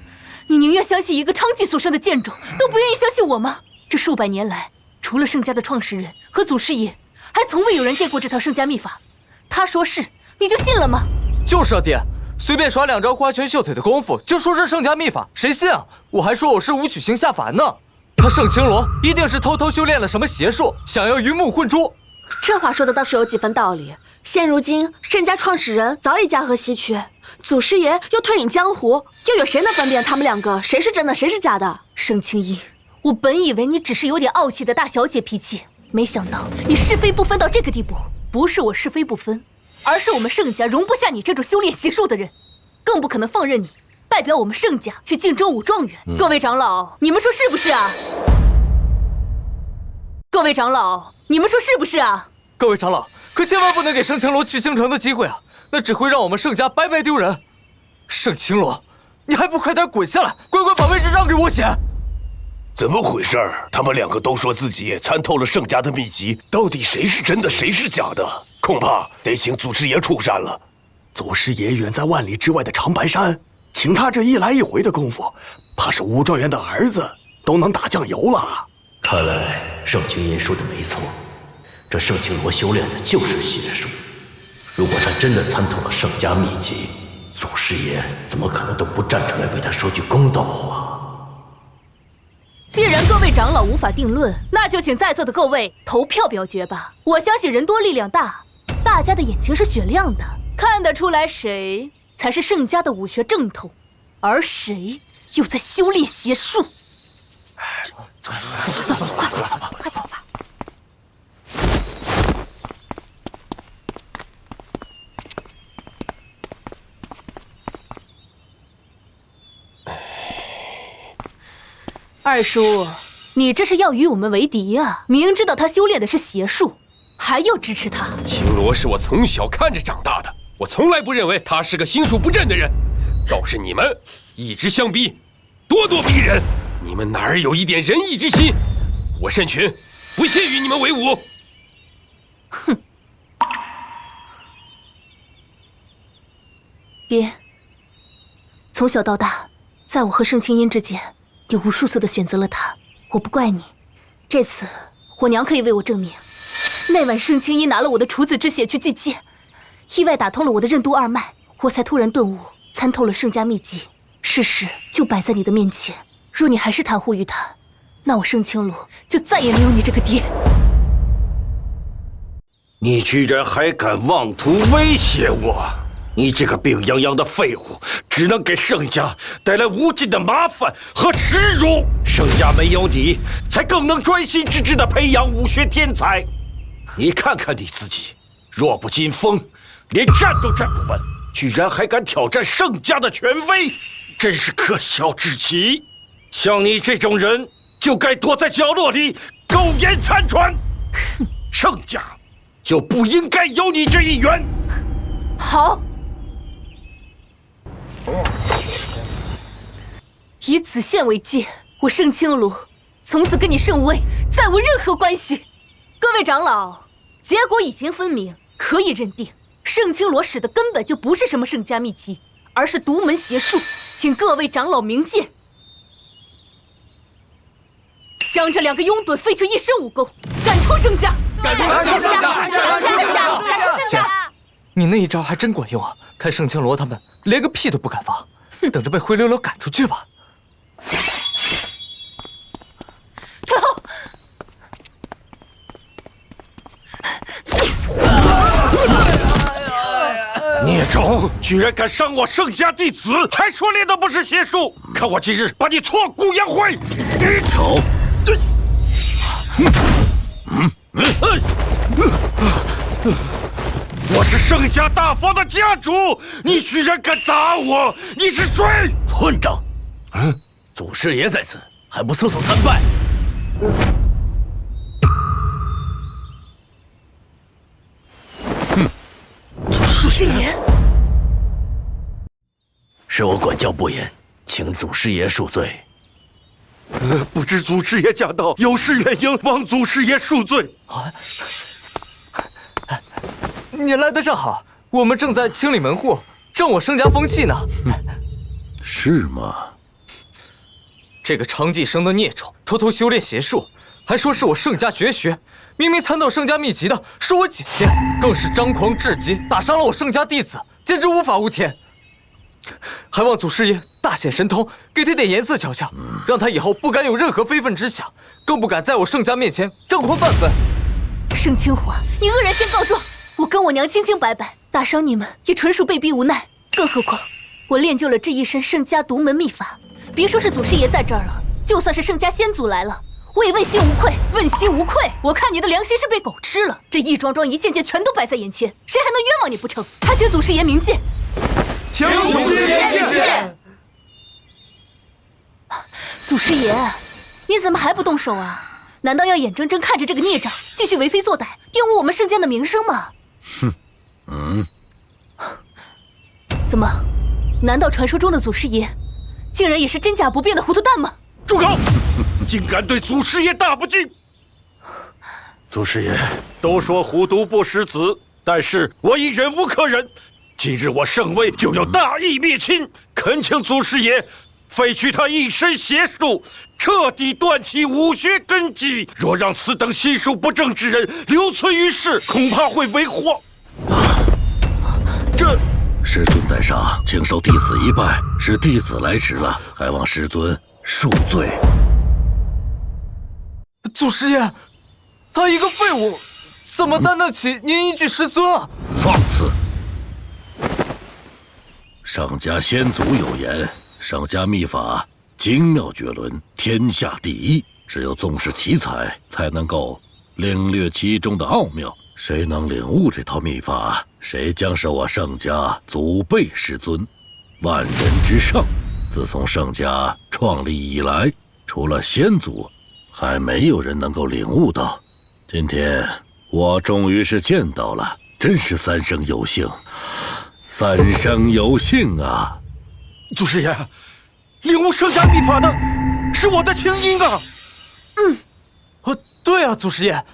你宁愿相信一个娼妓所生的贱种，都不愿意相信我吗？这数百年来，除了盛家的创始人和祖师爷，还从未有人见过这套盛家秘法。他说是，你就信了吗？就是啊，爹，随便耍2招花拳绣腿的功夫，就说是盛家秘法，谁信啊？我还说我是武曲星下凡呢。他盛青罗一定是偷偷修炼了什么邪术，想要鱼目混珠。这话说的倒是有几分道理。现如今盛家创始人早已家和西去，祖师爷又退隐江湖，又有谁能分辨他们2个谁是真的谁是假的？盛青衣，我本以为你只是有点傲气的大小姐脾气，没想到你是非不分到这个地步。不是我是非不分，而是我们盛家容不下你这种修炼邪术的人，更不可能放任你代表我们盛家去竞争武状元。各位长老，你们说是不是啊？各位长老，你们说是不是啊？各位长老，可千万不能给盛青罗去京城的机会啊！那只会让我们盛家白白丢人。盛青罗，你还不快点滚下来，乖乖把位置让给我显！怎么回事？他们两个都说自己参透了盛家的秘籍，到底谁是真的，谁是假的？恐怕得请祖师爷出山了。祖师爷远在万里之外的长白山，请他这一来一回的功夫，怕是武状元的儿子都能打酱油了。看来盛青音说的没错，这盛青罗修炼的就是邪术。如果他真的参透了盛家秘籍，祖师爷怎么可能都不站出来为他说句公道话？既然各位长老无法定论，那就请在座的各位投票表决吧。我相信人多力量大，大家的眼睛是雪亮的，看得出来谁才是盛家的武学正统，而谁又在修炼邪术。走，快走吧。二叔，你这是要与我们为敌啊！明知道他修炼的是邪术，还要支持他。青罗是我从小看着长大的，我从来不认为他是个心术不正的人。倒是你们一直相逼，咄咄逼人，你们哪儿有一点仁义之心？我盛群不屑与你们为伍。哼！爹，从小到大，在我和盛青音之间，你无数次的选择了他，我不怪你。这次我娘可以为我证明，那晚盛青衣拿了我的处子之血去祭剑，意外打通了我的任督二脉，我才突然顿悟，参透了盛家秘籍。事实就摆在你的面前，若你还是袒护于他，那我盛青罗就再也没有你这个爹。你居然还敢妄图威胁我！你这个病殃殃的废物，只能给盛家带来无尽的麻烦和耻辱。盛家没有你，才更能专心致志地培养武学天才。你看看你自己，弱不禁风，连站都站不稳，居然还敢挑战盛家的权威，真是可笑至极。像你这种人，就该躲在角落里苟延残喘。盛家就不应该有你这一员。好。以此线为界，我盛青罗从此跟你盛威再无任何关系。各位长老，结果已经分明，可以认定盛青罗使的根本就不是什么盛家秘籍，而是独门邪术，请各位长老明鉴，将这两个拥趸废去一身武功，赶出盛家！赶出盛家！你那一招还真管用啊！看盛青罗他们连个屁都不敢放，等着被灰溜溜赶出去吧。退后！孽种，居然敢伤我盛家弟子，还说练的不是邪术！看我今日把你挫骨扬灰！手！我是盛家大房的家主，你居然敢打我！你是谁？混账！祖师爷在此，还不速速参拜！祖师爷，是我管教不严，请祖师爷恕罪。不知祖师爷驾到，有失远迎，望祖师爷恕罪。你来得正好，我们正在清理门户，正我盛家风气呢。是吗？这个娼妓生的孽种，偷偷修炼邪术，还说是我盛家绝学。明明参透盛家秘籍的是我姐姐，更是张狂至极，打伤了我盛家弟子，简直无法无天。还望祖师爷大显神通，给他点颜色瞧瞧，让他以后不敢有任何非分之想，更不敢在我盛家面前张狂半分。盛清华，你恶人先告状！我跟我娘清清白白，打伤你们也纯属被逼无奈。更何况我练就了这一身盛家独门秘法，别说是祖师爷在这儿了，就算是圣家先祖来了，我也问心无愧，问心无愧。我看你的良心是被狗吃了。这一桩桩一件件全都摆在眼前，谁还能冤枉你不成？还请祖师爷明鉴。请祖师爷明鉴。祖师爷，你怎么还不动手啊？难道要眼睁睁看着这个孽障继续为非作歹，玷污我们圣家的名声吗？哼，怎么？难道传说中的祖师爷，竟然也是真假不辨的糊涂蛋吗？住口！竟敢对祖师爷大不敬！祖师爷都说虎毒不食子，但是我已忍无可忍。今日我圣威就要大义灭亲，恳请祖师爷废去他一身邪术，彻底断其武学根基。若让此等心术不正之人留存于世，恐怕会为祸。这师尊在上，请受弟子一拜。是弟子来迟了，还望师尊恕罪。祖师爷，他一个废物，怎么担得起您一句师尊啊？放肆！圣家先祖有言，圣家秘法精妙绝伦，天下第一。只有纵视奇才，才能够领略其中的奥妙。谁能领悟这套秘法，谁将是我圣家祖辈师尊，万人之上。自从圣家创立以来，除了先祖，还没有人能够领悟到。今天我终于是见到了，真是三生有幸，三生有幸啊！祖师爷，领悟圣家秘法的是我的青音啊！对啊，祖师爷，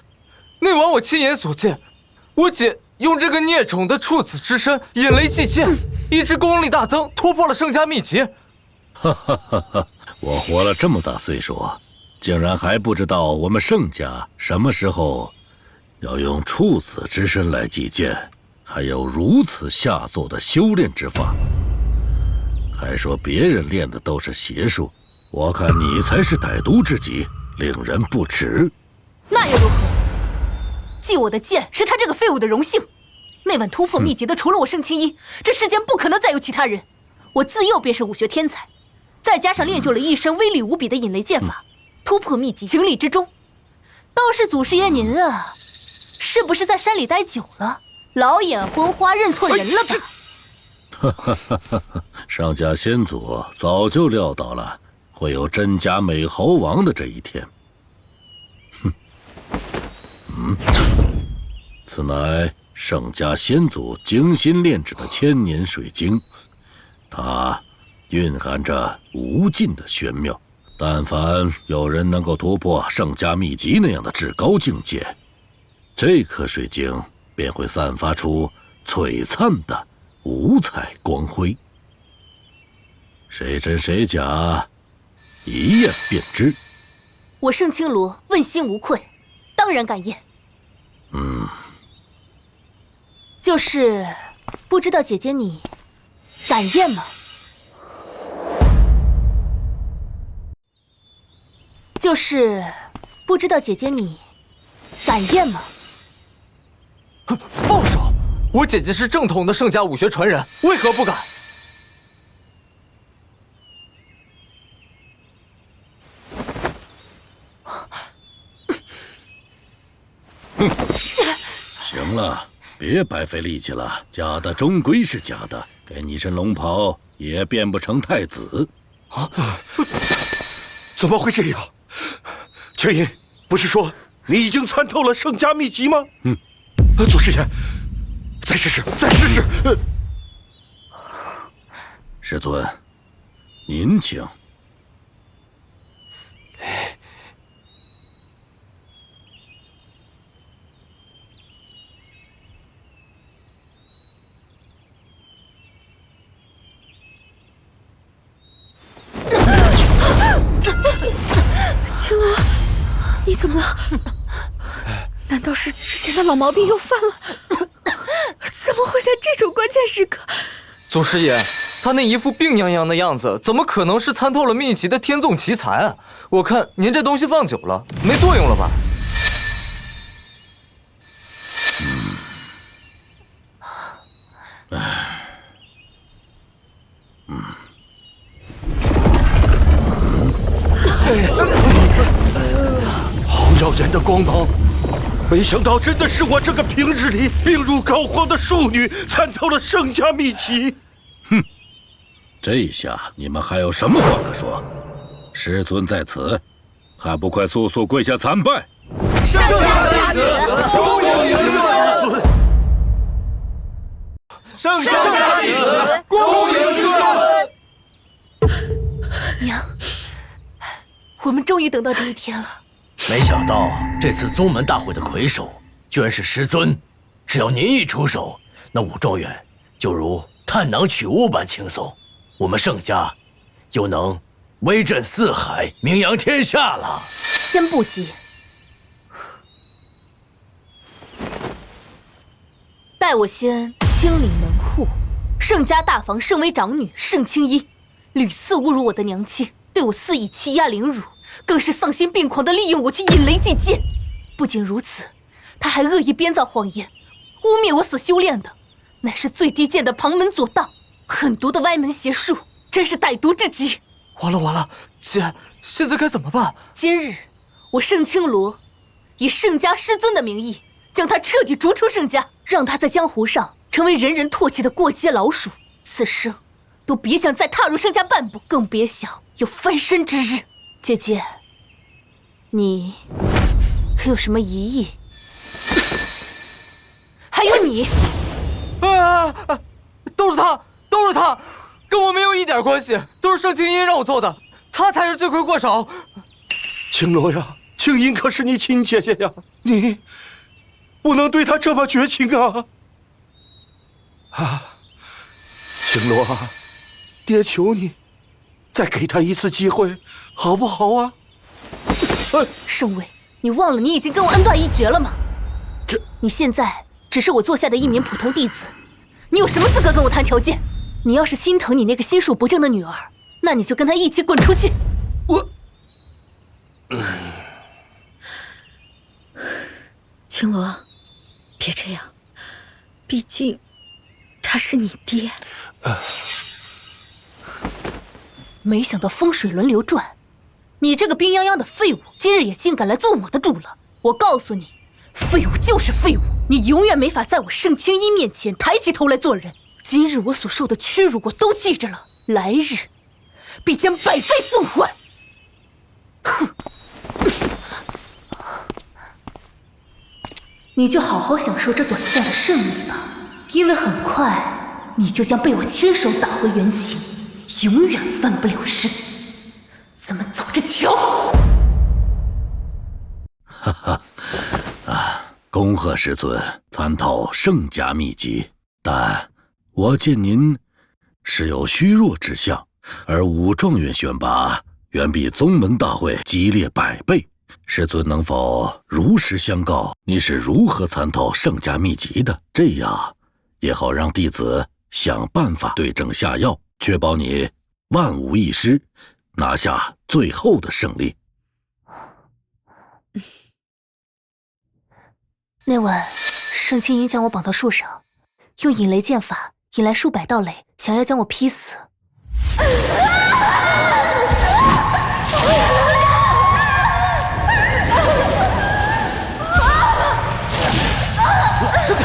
那晚我亲眼所见，我姐用这个孽种的处子之身引雷祭剑，以致功力大增，突破了圣家秘籍。哈哈哈哈！我活了这么大岁数，竟然还不知道我们圣家什么时候要用处子之身来祭剑，还有如此下作的修炼之法。还说别人练的都是邪术，我看你才是歹毒之极，令人不齿。那又如何？祭我的剑是他这个废物的荣幸。那晚突破秘籍的除了我盛青衣，这世间不可能再有其他人。我自幼便是武学天才，再加上练就了一身威力无比的引雷剑法，突破秘籍情理之中。倒是祖师爷您啊，是不是在山里待久了，老眼昏花认错人了吧？上家先祖早就料到了会有真假美猴王的这一天。此乃圣家先祖精心炼制的千年水晶，它蕴含着无尽的玄妙。但凡有人能够突破圣家秘籍那样的至高境界，这颗水晶便会散发出璀璨的五彩光辉。谁真谁假，一验便知。我盛青罗问心无愧，当然敢验。就是不知道姐姐你敢验吗？就是不知道姐姐你敢验吗？放手！我姐姐是正统的圣家武学传人，为何不敢？行了，别白费力气了，假的终归是假的，给你身龙袍也变不成太子。怎么会这样？千音，不是说你已经参透了圣家秘籍吗？祖师爷，再试试，再试试。师尊，您请。青罗，你怎么了？难道是之前的老毛病又犯了？怎么会在这种关键时刻？祖师爷，他那一副病殃殃的样子，怎么可能是参透了秘籍的天纵奇才啊？我看您这东西放久了，没作用了吧？眼的光芒。没想到真的是我这个平日里病入膏肓的庶女参透了圣家秘籍。哼，这下你们还有什么话可说？师尊在此，还不快速速跪下参拜！圣家弟子恭迎师尊。圣家弟子恭迎师尊。娘，我们终于等到这一天了。没想到这次宗门大会的魁首居然是师尊，只要您一出手，那武状元就如探囊取物般轻松，我们圣家又能威震四海，名扬天下了。先不急，待我先清理门户。盛家大房盛威长女盛青衣，屡次侮辱我的娘亲，对我肆意欺压凌辱，更是丧心病狂地利用我去引雷祭剑。不仅如此，他还恶意编造谎言，污蔑我所修炼的乃是最低贱的旁门左道，狠毒的歪门邪术，真是歹毒至极。完了完了，姐，现在该怎么办？今日我盛青罗以盛家师尊的名义，将他彻底逐出盛家，让他在江湖上成为人人唾弃的过街老鼠，此生都别想再踏入盛家半步，更别想有翻身之日。姐姐，你可有什么疑义？还有你，都是他，都是他，跟我没有一点关系，都是盛青音让我做的，他才是罪魁祸首。青罗呀，青音可是你亲姐姐呀，你不能对她这么绝情啊！青罗啊，爹求你，再给她一次机会，好不好啊？盛威，你忘了你已经跟我恩断义绝了吗？你现在只是我座下的一名普通弟子，你有什么资格跟我谈条件？你要是心疼你那个心术不正的女儿，那你就跟她一起滚出去。青罗，别这样，毕竟他是你爹。没想到风水轮流转，你这个病殃殃的废物，今日也竟敢来做我的主了！我告诉你，废物就是废物，你永远没法在我盛青衣面前抬起头来做人。今日我所受的屈辱，我都记着了，来日必将百倍奉还。哼！你就好好享受这短暂的胜利吧，因为很快你就将被我亲手打回原形，永远翻不了身。咱们走着瞧！恭贺师尊参透圣家秘籍，但我见您是有虚弱之象，而武状元选拔远比宗门大会激烈100倍。师尊能否如实相告你是如何参透圣家秘籍的？这样也好让弟子想办法对症下药，确保你万无一失，拿下最后的胜利。那晚，盛青音将我绑到树上，用引雷剑法引来数百道雷，想要将我劈死。师弟，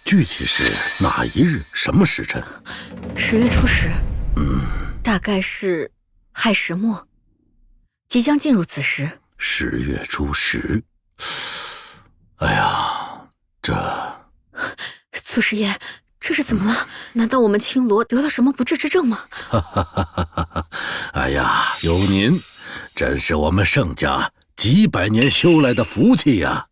具体是哪一日什么时辰？10月初10。大概是亥时末，即将进入子时。10月初10。哎呀，祖师爷，这是怎么了？难道我们青罗得了什么不治之症吗？哎呀，有您，真是我们盛家几百年修来的福气呀！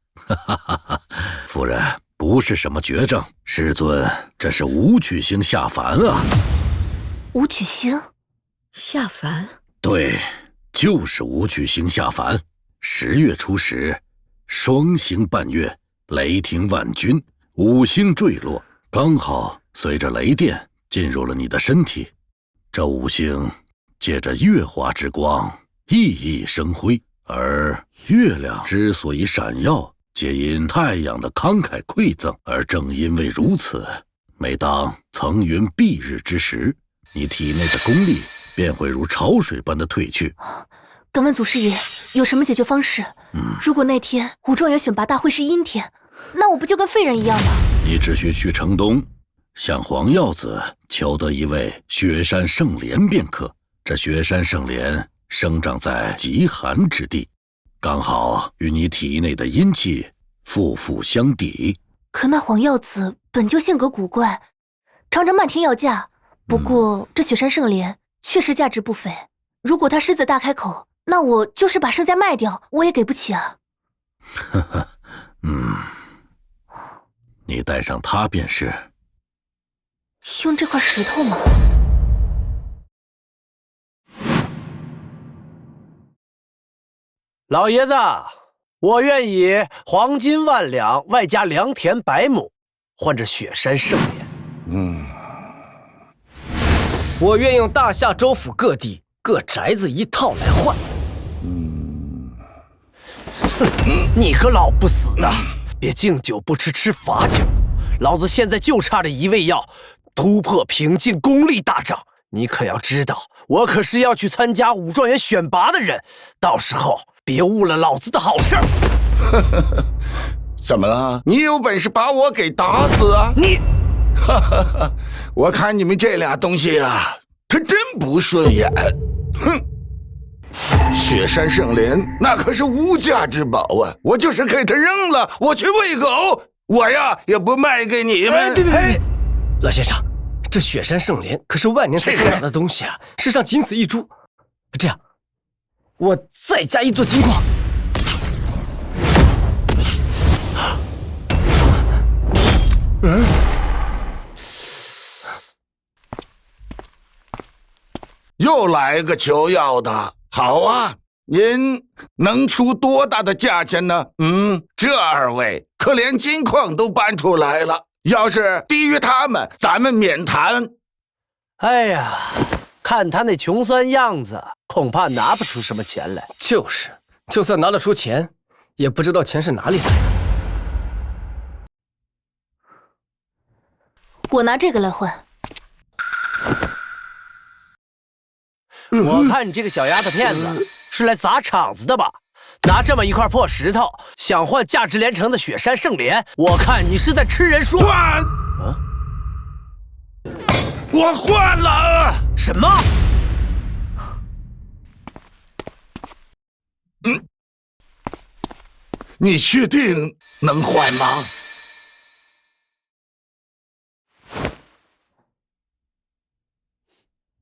夫人，不是什么绝症，师尊这是武曲星下凡啊！武曲星下凡？对，就是武曲星下凡。10月初10，双星伴月，雷霆万钧，五星坠落，刚好随着雷电进入了你的身体，这五行借着月华之光熠熠生辉，而月亮之所以闪耀，皆因太阳的慷慨馈赠。而正因为如此，每当层云蔽日之时，你体内的功力便会如潮水般的退去。敢问祖师爷，有什么解决方式？如果那天武状元选拔大会是阴天，那我不就跟废人一样吗？你只需去城东，向黄药子求得一位雪山圣莲便可。这雪山圣莲生长在极寒之地，刚好与你体内的阴气负相抵。可那黄药子本就性格古怪，常常漫天要价。不过这雪山圣莲确实价值不菲，如果他狮子大开口，那我就是把圣家卖掉，我也给不起啊。你带上它便是。用这块石头吗？老爷子，我愿以黄金万两，外加良田100亩，换这雪山圣莲。我愿用大夏州府各地各宅子1套来换。你个老不死的，别敬酒不吃吃罚酒。老子现在就差这一味药，突破瓶颈，功力大涨。你可要知道，我可是要去参加武状元选拔的人，到时候别误了老子的好事儿。怎么了？你有本事把我给打死啊！你，我看你们这俩东西啊，他真不顺眼。哼！雪山圣莲那可是无价之宝啊！我就是给他扔了，我去喂狗，我呀也不卖给你们。别！老先生，这雪山圣莲可是万年才生长的东西啊，世上仅此一株。这样，我再加1座金矿。又来个求药的，好啊！您能出多大的价钱呢？这2位可连金矿都搬出来了，要是低于他们，咱们免谈。哎呀，看他那穷酸样子，恐怕拿不出什么钱来。就是，就算拿得出钱，也不知道钱是哪里来的。我拿这个来换。我看你这个小丫头片子是来砸场子的吧？拿这么一块破石头，想换价值连城的雪山圣莲，我看你是在痴人说。换！我换了！什么？你确定能换吗？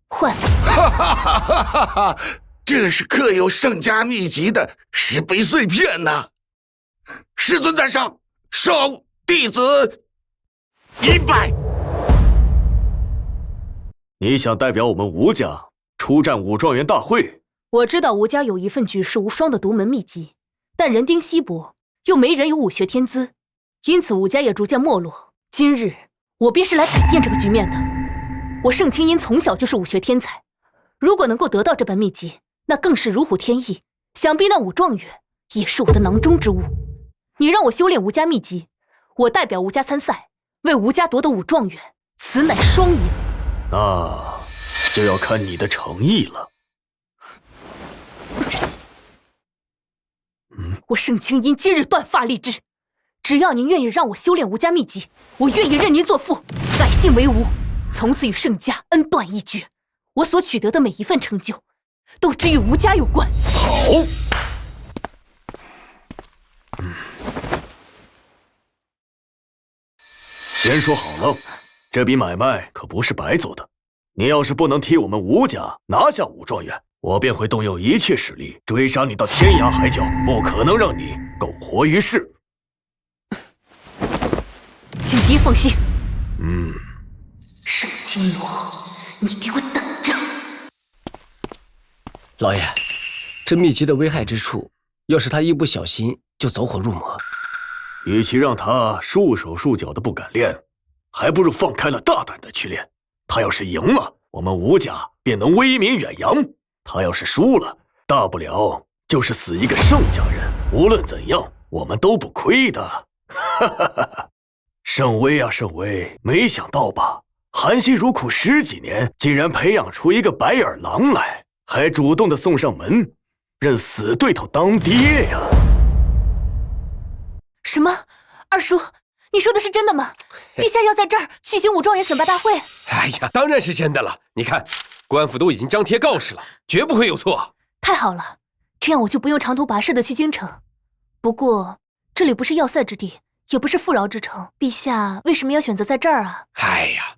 换！这是刻有圣家秘籍的石碑碎片呐！师尊在上，受弟子100。你想代表我们吴家出战武状元大会？我知道吴家有一份举世无双的独门秘籍，但人丁稀薄，又没人有武学天资，因此吴家也逐渐没落。今日我便是来改变这个局面的。我盛清音从小就是武学天才，如果能够得到这本秘籍，那更是如虎添翼。想必那武状元也是我的囊中之物。你让我修炼吴家秘籍，我代表吴家参赛，为吴家夺得武状元，此乃双赢。那就要看你的诚意了。我盛清音今日断发立志，只要您愿意让我修炼吴家秘籍，我愿意认您做父，改姓为吴，从此与盛家恩断义绝。我所取得的每一份成就，都只与吴家有关。好。先说好了，这笔买卖可不是白做的。你要是不能替我们吴家拿下武状元，我便会动用一切实力追杀你到天涯海角，不可能让你苟活于世。请爹放心。盛清罗，你给我等着！老爷，这秘籍的危害之处，要是他一不小心就走火入魔，与其让他束手束脚的不敢练，还不如放开了大胆的去练。他要是赢了，我们吴家便能威名远扬；他要是输了，大不了就是死一个盛家人。无论怎样，我们都不亏的。哈哈哈哈！盛威啊，盛威，没想到吧？含辛茹苦10几年，竟然培养出一个白眼狼来，还主动的送上门，认死对头当爹呀！什么？二叔，你说的是真的吗？陛下要在这儿举行武状元选拔大会？哎呀，当然是真的了！你看，官府都已经张贴告示了，绝不会有错。太好了，这样我就不用长途跋涉的去京城。不过，这里不是要塞之地，也不是富饶之城，陛下为什么要选择在这儿啊？哎呀，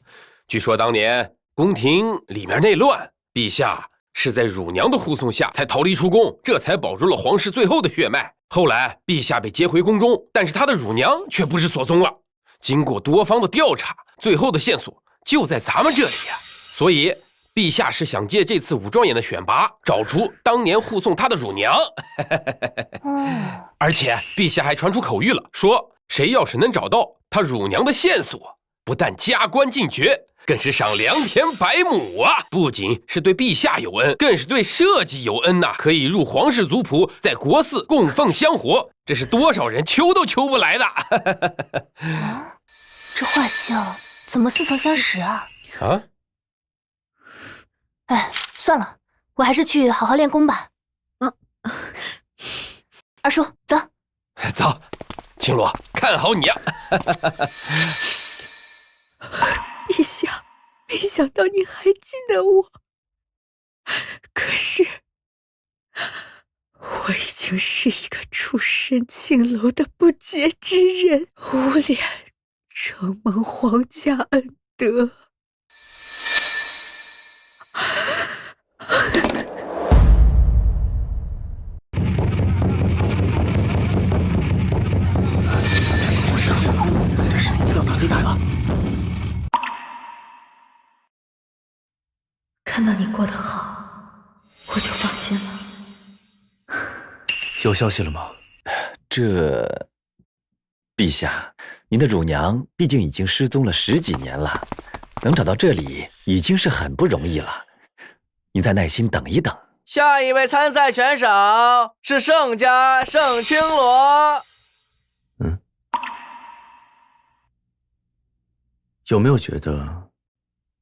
据说当年宫廷里面内乱，陛下是在乳娘的护送下才逃离出宫，这才保住了皇室最后的血脉。后来陛下被接回宫中，但是他的乳娘却不知所踪了。经过多方的调查，最后的线索就在咱们这里呀。所以陛下是想借这次武状元的选拔，找出当年护送他的乳娘。而且陛下还传出口谕了，说谁要是能找到他乳娘的线索，不但加官进爵，更是赏良田100亩啊！不仅是对陛下有恩，更是对社稷有恩呐！可以入皇室族谱，在国寺供奉香火，这是多少人求都求不来的。这画像怎么似曾相识啊？啊？哎，算了，我还是去好好练功吧。二叔，走。走，青罗，看好你呀！陛下，没想到你还记得我。可是，我已经是一个出身青楼的不洁之人，无脸承蒙皇家恩德。这是你家的哪里来了？看到你过得好，我就放心了。有消息了吗？陛下，您的乳娘毕竟已经失踪了10几年了，能找到这里已经是很不容易了。您再耐心等一等。下一位参赛选手是盛家盛青罗。有没有觉得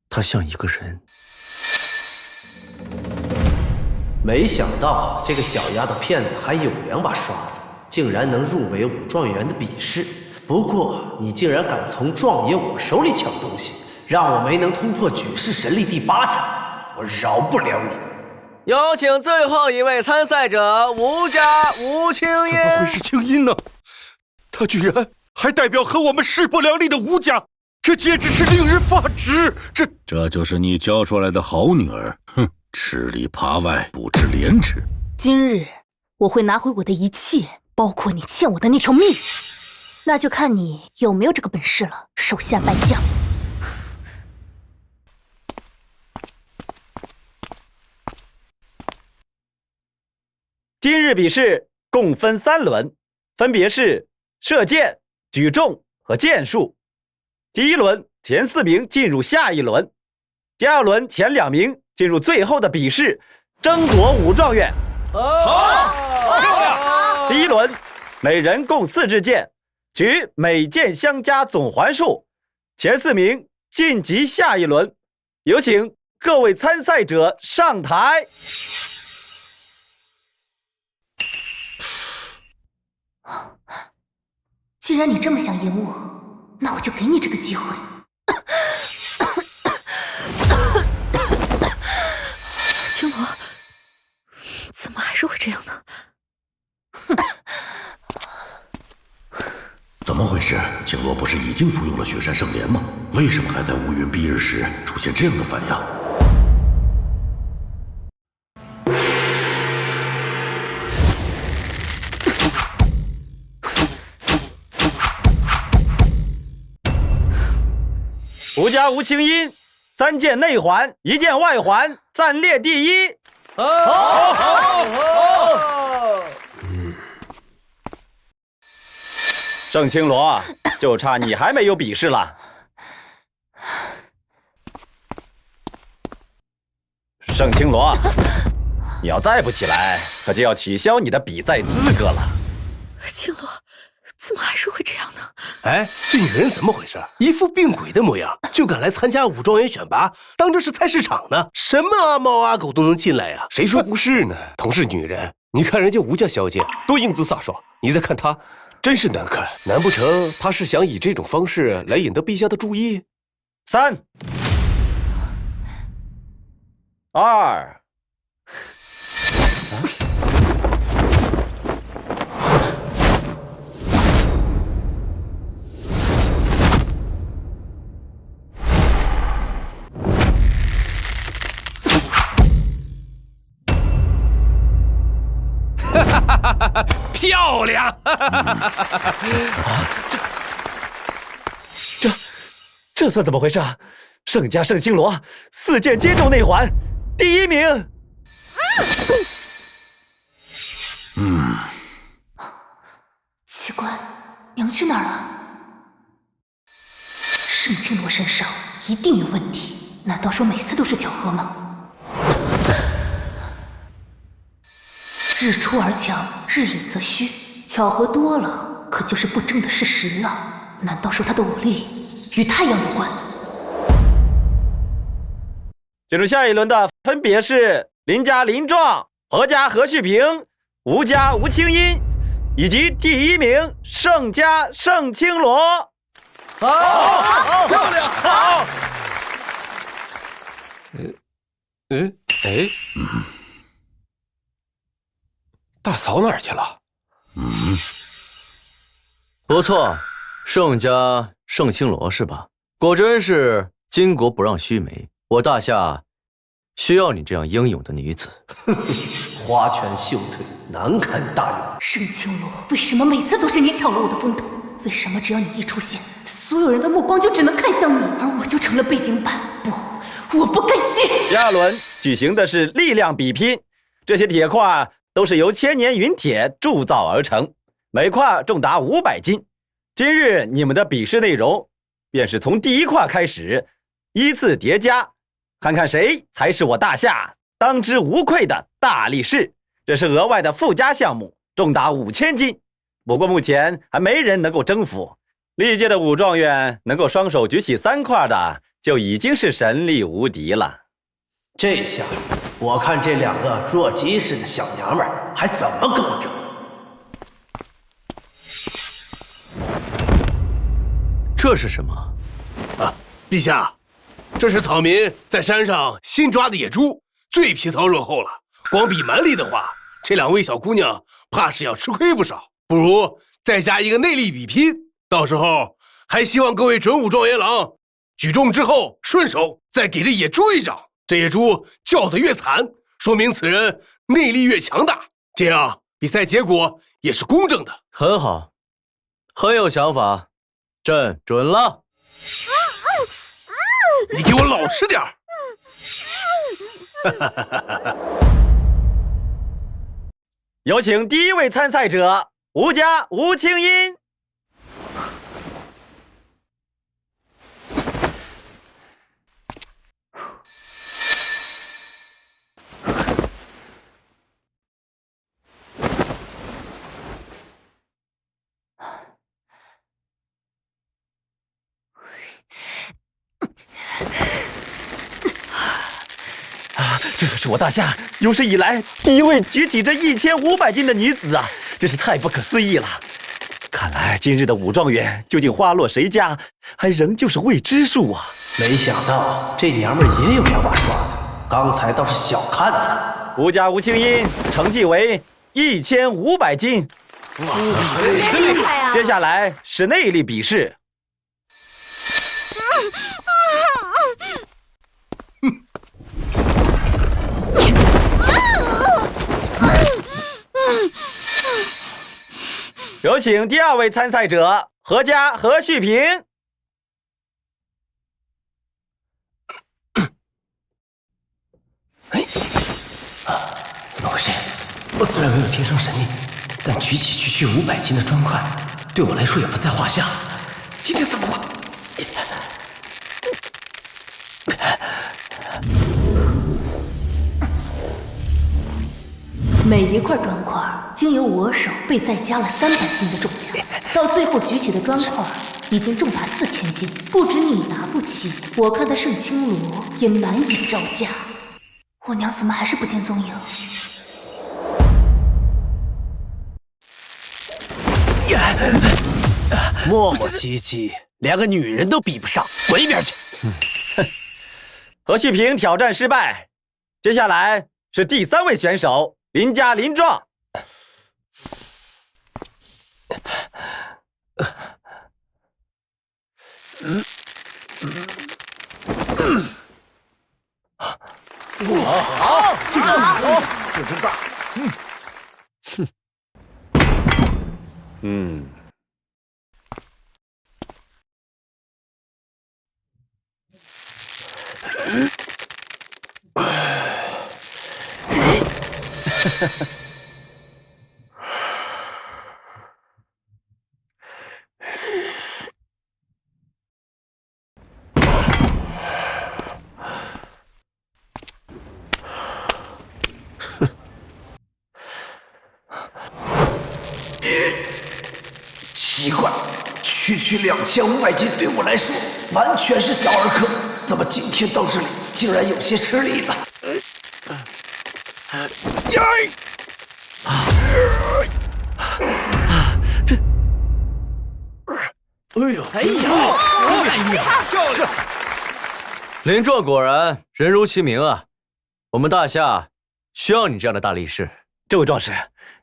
他像一个人？没想到这个小丫头片子还有2把刷子，竟然能入围武状元的比试。不过你竟然敢从状爷我手里抢东西，让我没能突破举世神力第8强，我饶不了你。有请最后一位参赛者吴家吴青音。怎么会是青音呢？他居然还代表和我们势不两立的吴家，这简直是令人发指！这就是你教出来的好女儿？哼，吃里扒外，不知廉耻。今日我会拿回我的一切，包括你欠我的那条命。那就看你有没有这个本事了，手下败将。今日比试共分3轮，分别是射箭、举重和剑术。第1轮前4名进入下一轮，第2轮前2名进入最后的比试，争夺武状元。好，漂亮！第1轮每人共4支箭，取每箭相加总环数，前4名晋级下一轮。有请各位参赛者上台。既然你这么想赢我，那我就给你这个机会。青罗，怎么还是会这样呢？怎么回事？青罗不是已经服用了雪山圣莲吗？为什么还在乌云蔽日时出现这样的反应？吴家吴青音，3箭内环，1箭外环，暂列第1。好。盛青罗，就差你还没有比试了。盛青罗，你要再不起来，可就要取消你的比赛资格了。青罗，怎么还是会这样呢？哎，这女人怎么回事？一副病鬼的模样，就敢来参加武状元选拔，当这是菜市场呢？什么阿猫阿狗都能进来呀？谁说不是呢？同是女人，你看人家吴家小姐多英姿飒爽，你再看她，真是难看。难不成她是想以这种方式来引得陛下的注意？3、2。漂亮！这算怎么回事？盛家盛青罗4剑皆中内环，第1名。奇怪，娘去哪儿了？盛青罗身上一定有问题，难道说每次都是巧合吗？日出而强，日隐则虚，巧合多了，可就是不争的事实了。难道说他的武力与太阳有关？进入下一轮的分别是林家林壮、何家何旭平、吴家吴清音，以及第1名盛家盛青罗。好，漂亮，好。大嫂哪儿去了？不错，盛家盛青罗是吧？果真是巾帼不让须眉。我大夏需要你这样英勇的女子。花拳绣腿，难堪大勇。盛青罗，为什么每次都是你抢了我的风头？为什么只要你一出现，所有人的目光就只能看向你，而我就成了背景板？不，我不甘心。第2轮举行的是力量比拼，这些铁块都是由千年云铁铸造而成，每块重达500斤。今日你们的比试内容便是从第1块开始，依次叠加，看看谁才是我大夏当之无愧的大力士。这是额外的附加项目，重达5000斤。不过目前还没人能够征服。历届的武状元能够双手举起3块的，就已经是神力无敌了。这下我看这2个弱鸡似的小娘们儿还怎么跟我争？这是什么？陛下，这是草民在山上新抓的野猪，最皮糙肉厚了。光比蛮力的话，这2位小姑娘怕是要吃亏不少。不如再加一个内力比拼，到时候还希望各位准武状元郎举重之后顺手再给这野猪一掌。这野猪叫得越惨，说明此人内力越强大，这样比赛结果也是公正的。很好，很有想法，朕准了。你给我老实点儿！有请第1位参赛者吴家吴清音。这可是我大夏有史以来第1位举起这1500斤的女子啊！真是太不可思议了。看来今日的武状元究竟花落谁家，还仍旧是未知数啊！没想到这娘们儿也有2把刷子，刚才倒是小看她。吴家吴清音成绩为1500斤。哇，真厉害啊！接下来是内力比试。有请第2位参赛者何家何旭平。怎么回事？我虽然没有天生神力，但举起区区500斤的砖块，对我来说也不在话下。今天怎么会？每一块砖块经由我手被再加了300斤的重量，到最后举起的砖块已经重达4000斤。不止你拿不起，我看他盛青罗也难以招架。我娘怎么还是不见踪影？磨磨唧唧，连个女人都比不上，滚一边去！何旭平挑战失败，接下来是第3位选手林家林壮。好，这个好，这真大。奇怪，区2500斤对我来说完全是小儿科，怎么今天到这里竟然有些吃力了？漂亮！林壮果然人如其名啊，我们大夏需要你这样的大力士。这位壮士，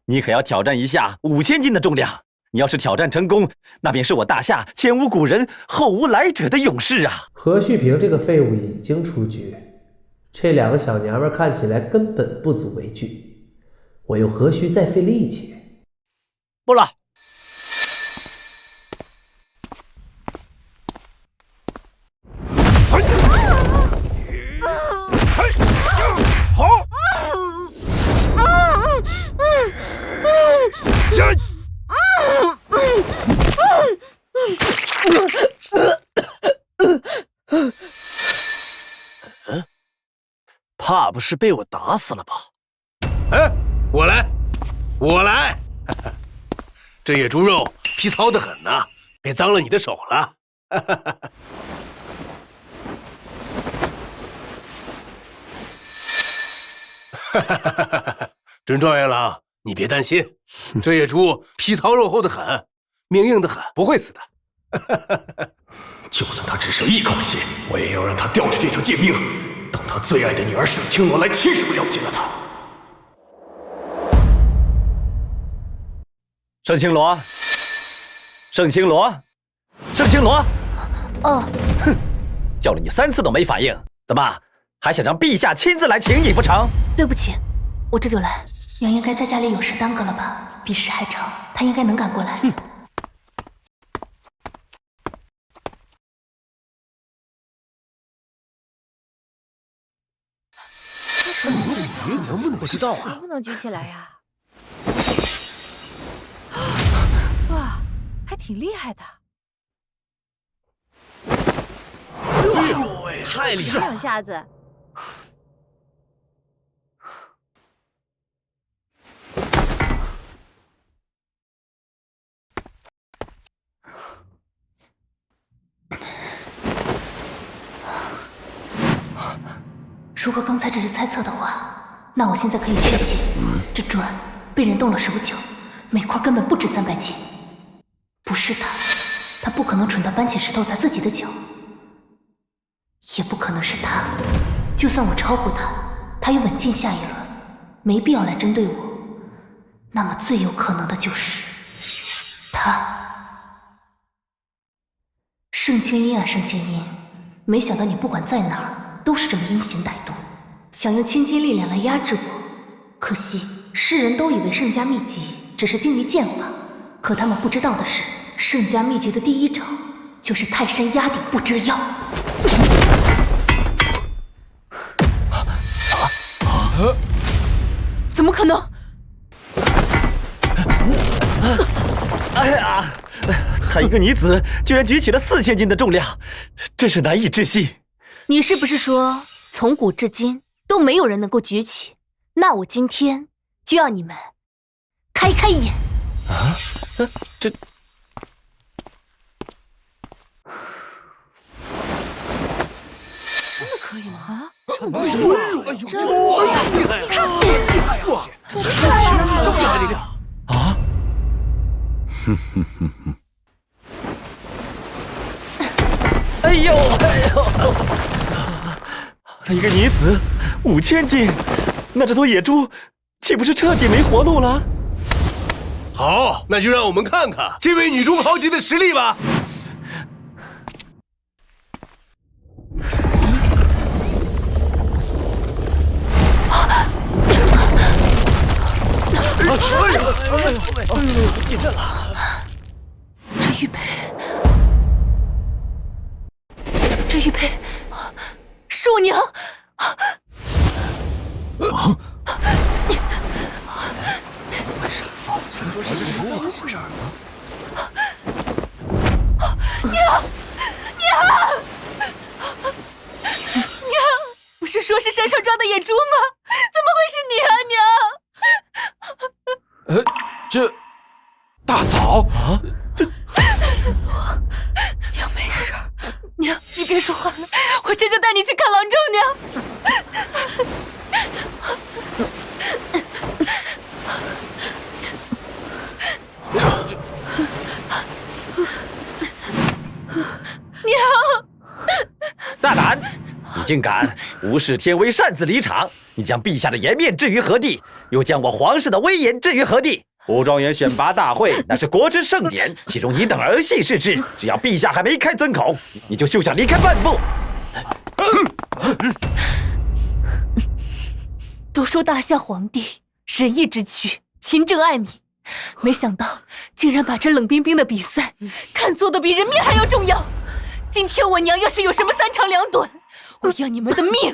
你可要挑战一下5000斤的重量。你要是挑战成功，那便是我大夏前无古人后无来者的勇士啊！何旭平这个废物已经出局，这2个小娘们看起来根本不足为惧，我又何须再费力气？不了。怕不是被我打死了吧？哎，我来！这野猪肉皮糙得很呐，别脏了你的手了。真状元郎，你别担心，这野猪皮糙肉厚得很，命硬得很，不会死的。就算他只剩1口气，我也要让他吊着这条贱命，等他最爱的女儿沈青罗来亲手了结了他。盛青罗，盛青罗，盛青罗！哦，哼，叫了你3次都没反应，怎么还想让陛下亲自来请你不成？对不起，我这就来。娘应该在家里有事耽搁了吧？比试还长，她应该能赶过来。你能不能不知道啊？能不能举起来呀？哇，还挺厉害的。哎呦喂，太厉害了！2下子。如果刚才只是猜测的话，那我现在可以确信，这砖被人动了手脚，每块根本不止300斤。不是他不可能蠢到搬起石头砸自己的脚，也不可能是他。就算我超过他也稳进下一轮，没必要来针对我。那么最有可能的就是他。盛青音啊，盛青音，没想到你不管在哪儿都是这么阴险歹毒，想用千金力量来压制我。可惜世人都以为圣家秘籍只是精于剑法，可他们不知道的是，圣家秘籍的第1招就是泰山压顶不折腰。怎么可能？哎呀，她一个女子居然举起了4000斤的重量，真是难以置信。你是不是说从古至今都没有人能够举起？那我今天就要你们开开眼。这。真的可以吗？啊！哎呦，这厉害呀！厉害呀！哇，这么厉害这个啊！哎呦哎呦！一个女子5000斤，那这头野猪岂不是彻底没活路了？好，那就让我们看看这位女中豪杰的实力吧。哎呦！地震了！这玉佩，这玉佩，是我娘。为啥？传说是猪啊？怎么回事？娘，不是说是山上抓的野猪吗？怎么会是你啊，娘？这大嫂啊，这娘没事儿，娘你别说话了，我这就带你去看郎中娘。娘，大胆！你竟敢无视天威，擅自离场！你将陛下的颜面置于何地？又将我皇室的威严置于何地？武状元选拔大会那是国之盛典，其中你等儿戏是至。只要陛下还没开尊口，你就休想离开半步。都说大夏皇帝仁义之躯，勤政爱民，没想到竟然把这冷冰冰的比赛看作的比人命还要重要。今天我娘要是有什么3长2短，我要你们的命去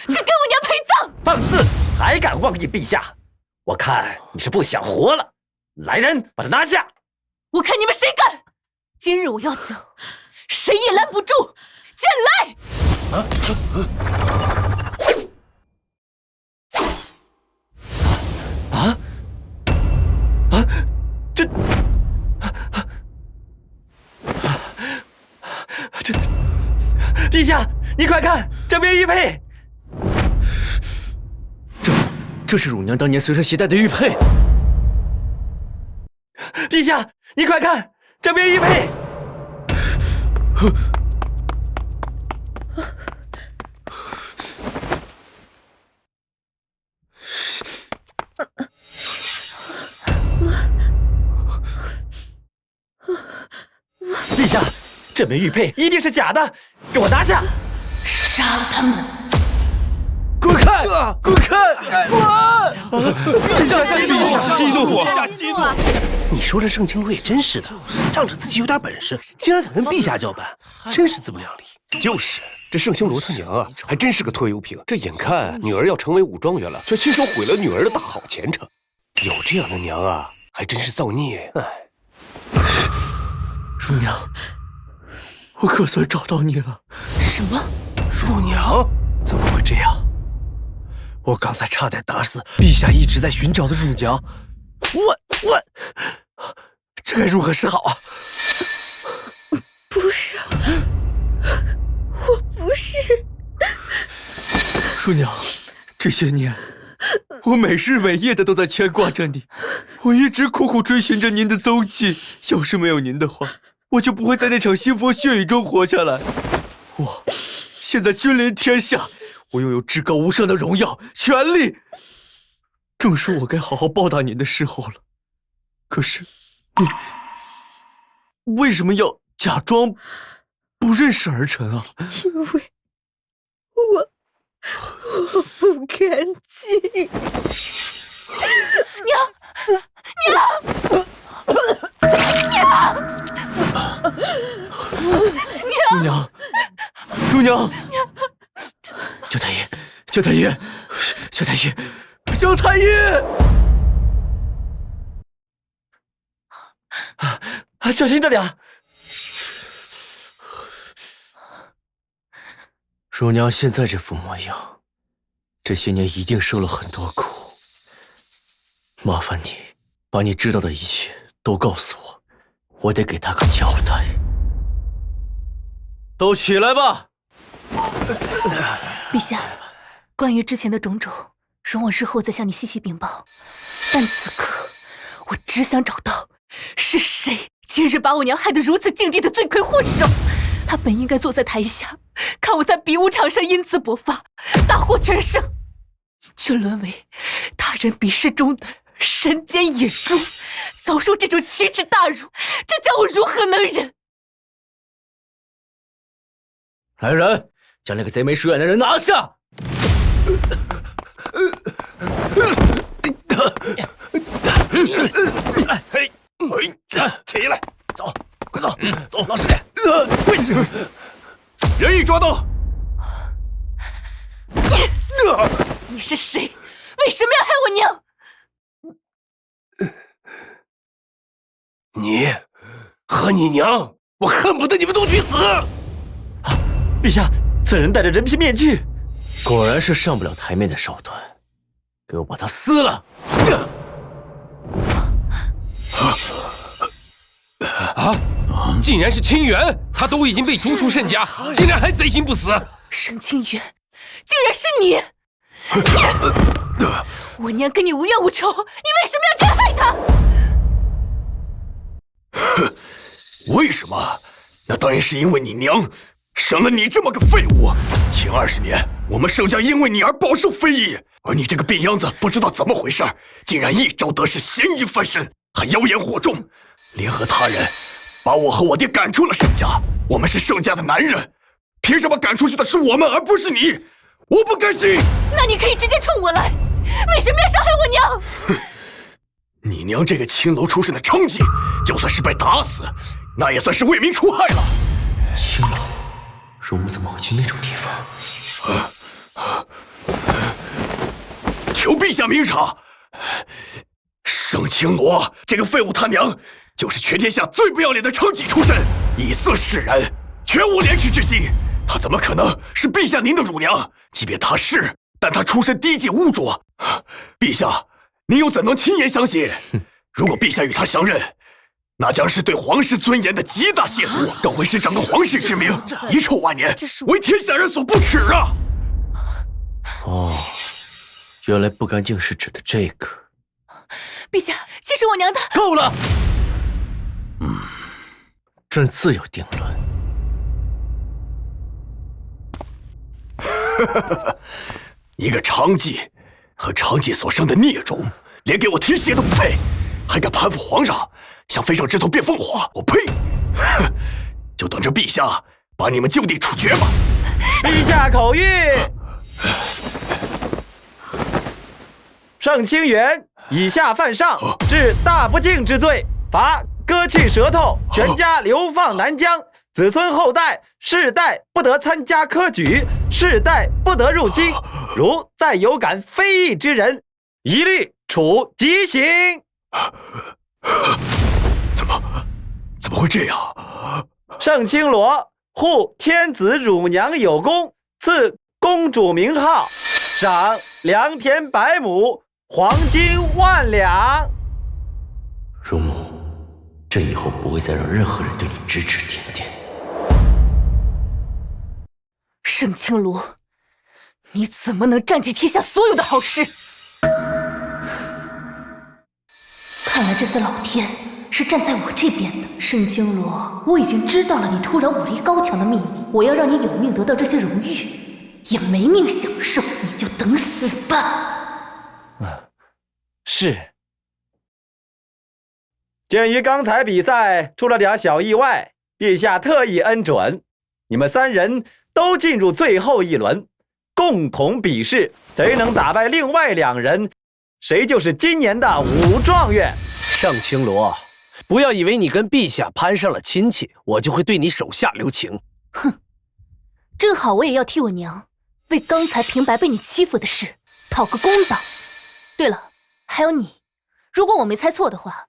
跟我娘陪葬！放肆！还敢妄议陛下？我看你是不想活了。来人，把他拿下！我看你们谁敢！今日我要走，谁也拦不住！进来！这，陛下，你快看，这边玉佩。这是乳娘当年随身携带的玉佩。陛下，你快看，这边玉佩。陛下，这枚玉佩一定是假的，给我拿下！杀了他们！滚开！滚开！滚！陛下息怒！陛下息怒！你说这盛清罗也真是的，仗着自己有点本事，竟然敢跟陛下叫板，真是自不量力。就是，这盛清罗他娘啊，还真是个拖油瓶。这眼看女儿要成为武状元了，却亲手毁了女儿的大好前程。有这样的娘啊，还真是造孽。哎，乳娘，我可算找到你了。什么？乳娘？怎么会这样？我刚才差点打死陛下一直在寻找的乳娘。我，这该如何是好啊？不是，我不是。乳娘，这些年，我每日每夜的都在牵挂着你，我一直苦苦追寻着您的踪迹。要是没有您的话，我就不会在那场腥风血雨中活下来。我现在君临天下，我拥有至高无上的荣耀、权力，正是我该好好报答您的时候了。可是，你为什么要假装不认识儿臣啊？因为我不干净。娘，乳娘，焦太医，焦太医，焦太医，焦太医！小心着点。乳娘现在这副模样，这些年一定受了很多苦。麻烦你把你知道的一切都告诉我，我得给他个交代。都起来吧。陛下，关于之前的种种，容我日后再向你细细禀报。但此刻，我只想找到是谁今日把我娘害得如此境地的罪魁祸首。他本应该坐在台下，看我在比武场上英姿勃发，大获全胜，却沦为他人比试中的神奸野猪，遭受这种奇耻大辱，这叫我如何能忍？来人，将那个贼眉鼠眼的人拿下！起来，走，快走，走，老实点。人已抓到。你是谁？为什么要害我娘？你和你娘，我恨不得你们都去死！陛下，此人戴着人皮面具，果然是上不了台面的手段，给我把他撕了！竟然是清源，他都已经被逐出圣家，竟然还贼心不死！沈清源，竟然是你！我娘跟你无冤无仇，你为什么要这样害她？为什么？那当然是因为你娘生了你这么个废物。前20年，我们盛家因为你而饱受非议，而你这个病秧子不知道怎么回事，竟然一朝得势，嫌疑翻身，还妖言惑众，联合他人把我和我爹赶出了盛家。我们是盛家的男人，凭什么赶出去的是我们而不是你？我不甘心。那你可以直接冲我来，为什么要伤害我娘？你娘这个青楼出身的娼妓，就算是被打死，那也算是为民除害了。青楼，容母怎么会去那种地方？求陛下明察，盛青罗这个废物他娘，就是全天下最不要脸的娼妓出身，以色示人，全无廉耻之心。她怎么可能是陛下您的乳娘？即便她是，但她出身低贱污浊，陛下您又怎能亲言相信？如果陛下与她相认，那将是对皇室尊严的极大亵渎，更会是整个皇室之名遗臭万年，为天下人所不齿啊！哦，原来不干净是指的这个。陛下，其实我娘她……够了。朕自有定论。一个娼妓和娼妓所生的孽种，连给我提鞋都不配，还敢攀附皇上，想飞上枝头变凤凰！我呸！就等着陛下把你们就地处决吧！陛下口谕：盛清源以下犯上，治大不敬之罪，罚割去舌头，全家流放南疆。子孙后代世代不得参加科举，世代不得入京。如再有敢非议之人，一律处极刑。怎么会这样？盛清罗护天子乳娘有功，赐公主名号，赏良田100亩，黄金10000两。容母，朕以后不会再让任何人对你指指点点。盛清罗，你怎么能占尽天下所有的好事？看来这次老天是站在我这边的。盛清罗，我已经知道了你突然武力高强的秘密，我要让你有命得到这些荣誉，也没命享受，你就等死吧。是。鉴于刚才比赛出了点小意外，陛下特意恩准，你们3人都进入最后一轮，共同比试，谁能打败另外2人，谁就是今年的武状元。盛清罗，不要以为你跟陛下攀上了亲戚，我就会对你手下留情。哼，正好我也要替我娘为刚才平白被你欺负的事讨个公道。对了，还有你，如果我没猜错的话，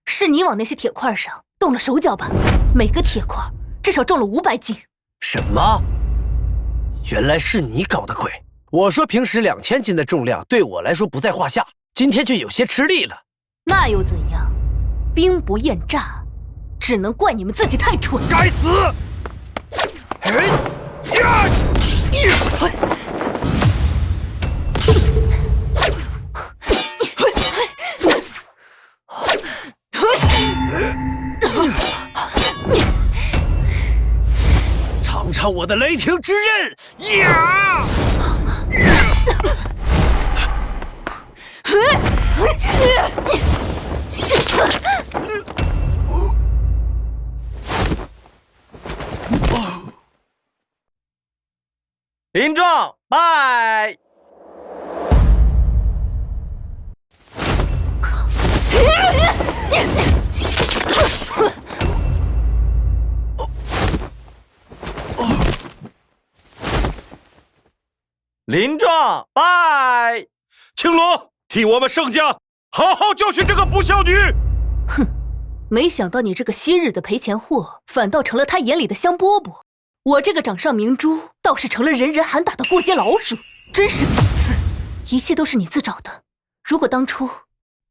是你往那些铁块上动了手脚吧？每个铁块至少重了500斤。什么？原来是你搞的鬼！我说平时2000斤的重量对我来说不在话下，今天就有些吃力了。那又怎样？兵不厌诈，只能怪你们自己太蠢。该死！尝尝我的雷霆之刃！呀！林壮，拜！林壮，拜！青罗，替我们盛家好好教训这个不孝女！哼，没想到你这个昔日的赔钱货，反倒成了他眼里的香饽饽。我这个掌上明珠，倒是成了人人喊打的过街老鼠，真是讽刺！一切都是你自找的。如果当初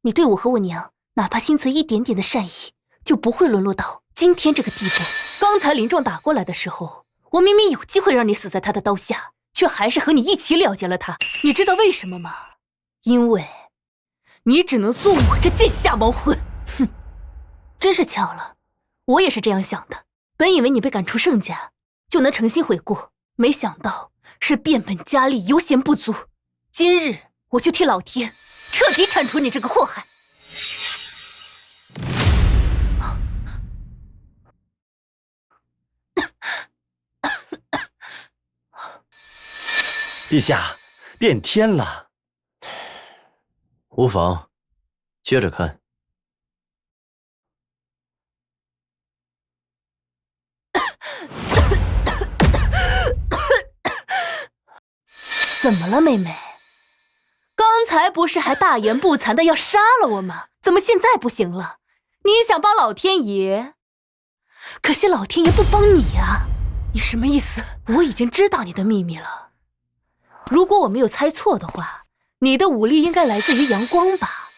你对我和我娘哪怕心存一点点的善意，就不会沦落到今天这个地步。刚才林壮打过来的时候，我明明有机会让你死在他的刀下，却还是和你一起了结了他。你知道为什么吗？因为你只能做我这贱下毛魂。哼，真是巧了，我也是这样想的。本以为你被赶出盛家就能诚心悔过，没想到是变本加厉，油盐不足。今日我就替老天彻底铲除你这个祸害。陛下，变天了。无妨，接着看。怎么了，妹妹？刚才不是还大言不惭的要杀了我吗？怎么现在不行了？你想帮老天爷，可惜老天爷不帮你啊！你什么意思？我已经知道你的秘密了。如果我没有猜错的话，你的武力应该来自于阳光吧？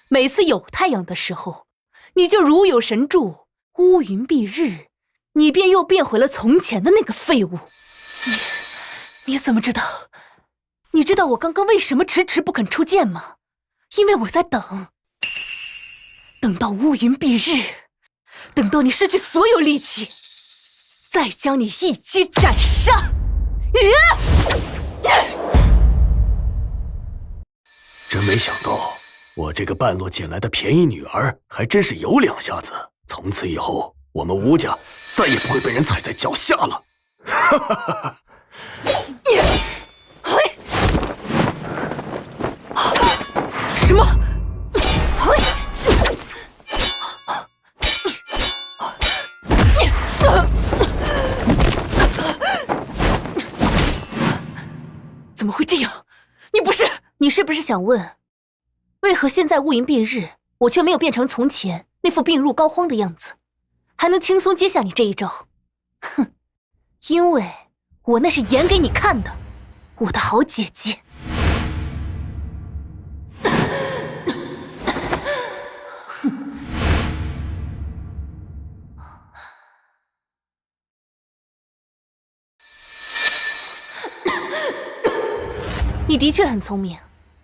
每次有太阳的时候，你就如有神助，乌云蔽日，你便又变回了从前的那个废物。你怎么知道？你知道我刚刚为什么迟迟不肯出剑吗？因为我在等到乌云蔽日，等到你失去所有力气，再将你一击斩杀。真没想到，我这个半路捡来的便宜女儿还真是有两下子。从此以后，我们吴家再也不会被人踩在脚下了。哈哈哈哈！什么？怎么会这样？你是不是想问，为何现在乌云蔽日，我却没有变成从前那副病入膏肓的样子，还能轻松接下你这一招？哼，因为我那是演给你看的，我的好姐姐。你的确很聪明，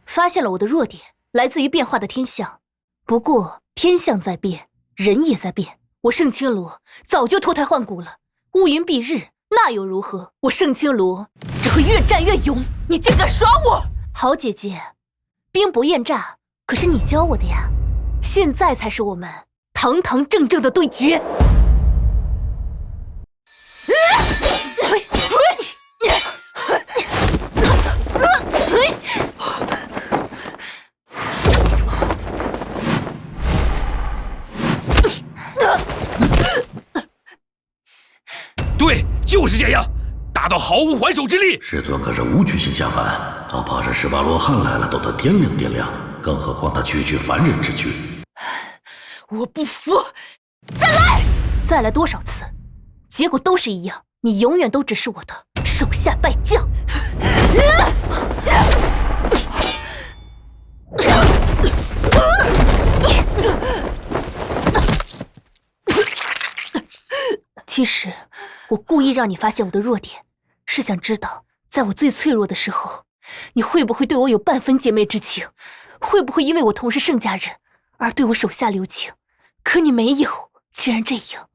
发现了我的弱点来自于变化的天象。不过天象在变，人也在变。我盛青罗早就脱胎换骨了，乌云蔽日那又如何？我盛青罗只会越战越勇。你竟敢耍我！好姐姐，兵不厌诈，可是你教我的呀。现在才是我们堂堂正正的对决。对，就是这样，打到毫无还手之力。师尊可是无趣性下凡，早怕是18罗汉来了都得掂量掂量，更何况他区区凡人之躯。我不服，再来多少次，结果都是一样，你永远都只是我的手下败将。其实我故意让你发现我的弱点，是想知道在我最脆弱的时候，你会不会对我有半分姐妹之情，会不会因为我同是盛家人而对我手下留情。可你没有，既然这样，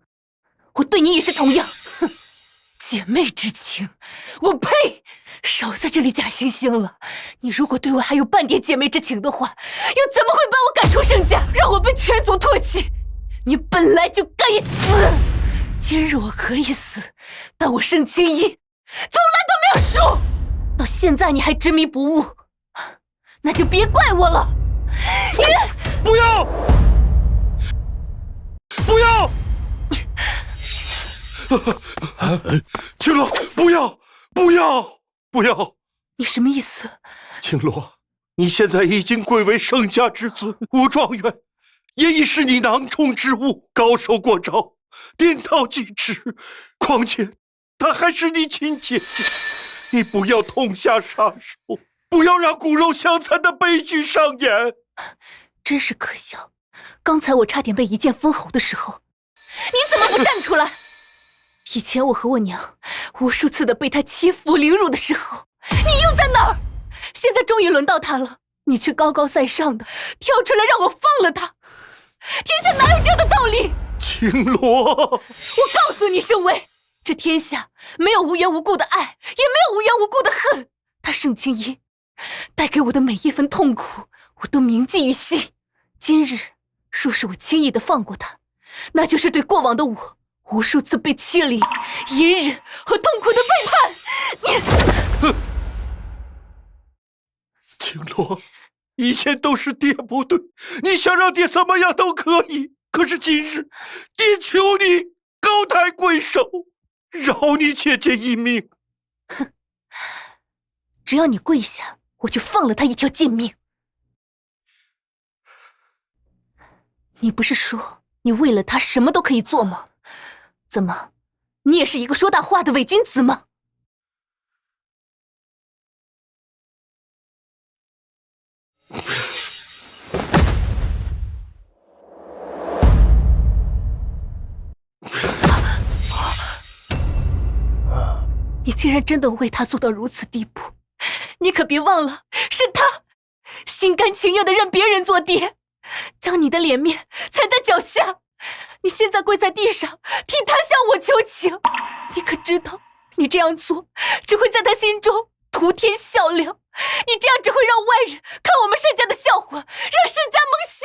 我对你也是同样。哼，姐妹之情，我呸！少在这里假惺惺了。你如果对我还有半点姐妹之情的话，又怎么会把我赶出盛家，让我被全族唾弃？你本来就该死。今日我可以死，但我盛青衣从来都没有输。到现在你还执迷不悟，那就别怪我了。你不要！不要！青罗，不要！不要！不要！你什么意思？青罗，你现在已经贵为盛家之尊，武状元也已是你囊中之物，高手过招，点到即止。况且她还是你亲姐姐，你不要痛下杀手，不要让骨肉相残的悲剧上演。真是可笑！刚才我差点被一剑封喉的时候，你怎么不站出来？以前我和我娘无数次的被她欺负凌辱的时候，你又在哪儿？现在终于轮到她了，你却高高在上的跳出来让我放了她，天下哪有这样的道理？青罗，我告诉你，盛威，这天下没有无缘无故的爱，也没有无缘无故的恨。他盛青衣带给我的每一分痛苦，我都铭记于心。今日若是我轻易的放过他，那就是对过往的我无数次被欺凌、隐忍和痛苦的背叛。青罗，以前都是爹不对，你想让爹怎么样都可以。可是今日，爹求你高抬贵手，饶你姐姐一命。哼，只要你跪下，我就放了他一条贱命。你不是说你为了他什么都可以做吗？怎么，你也是一个说大话的伪君子吗？你竟然真的为他做到如此地步，你可别忘了，是他心甘情愿的让别人做爹，将你的脸面踩在脚下。你现在跪在地上替他向我求情，你可知道你这样做只会在他心中徒添笑料，你这样只会让外人看我们盛家的笑话，让盛家蒙羞。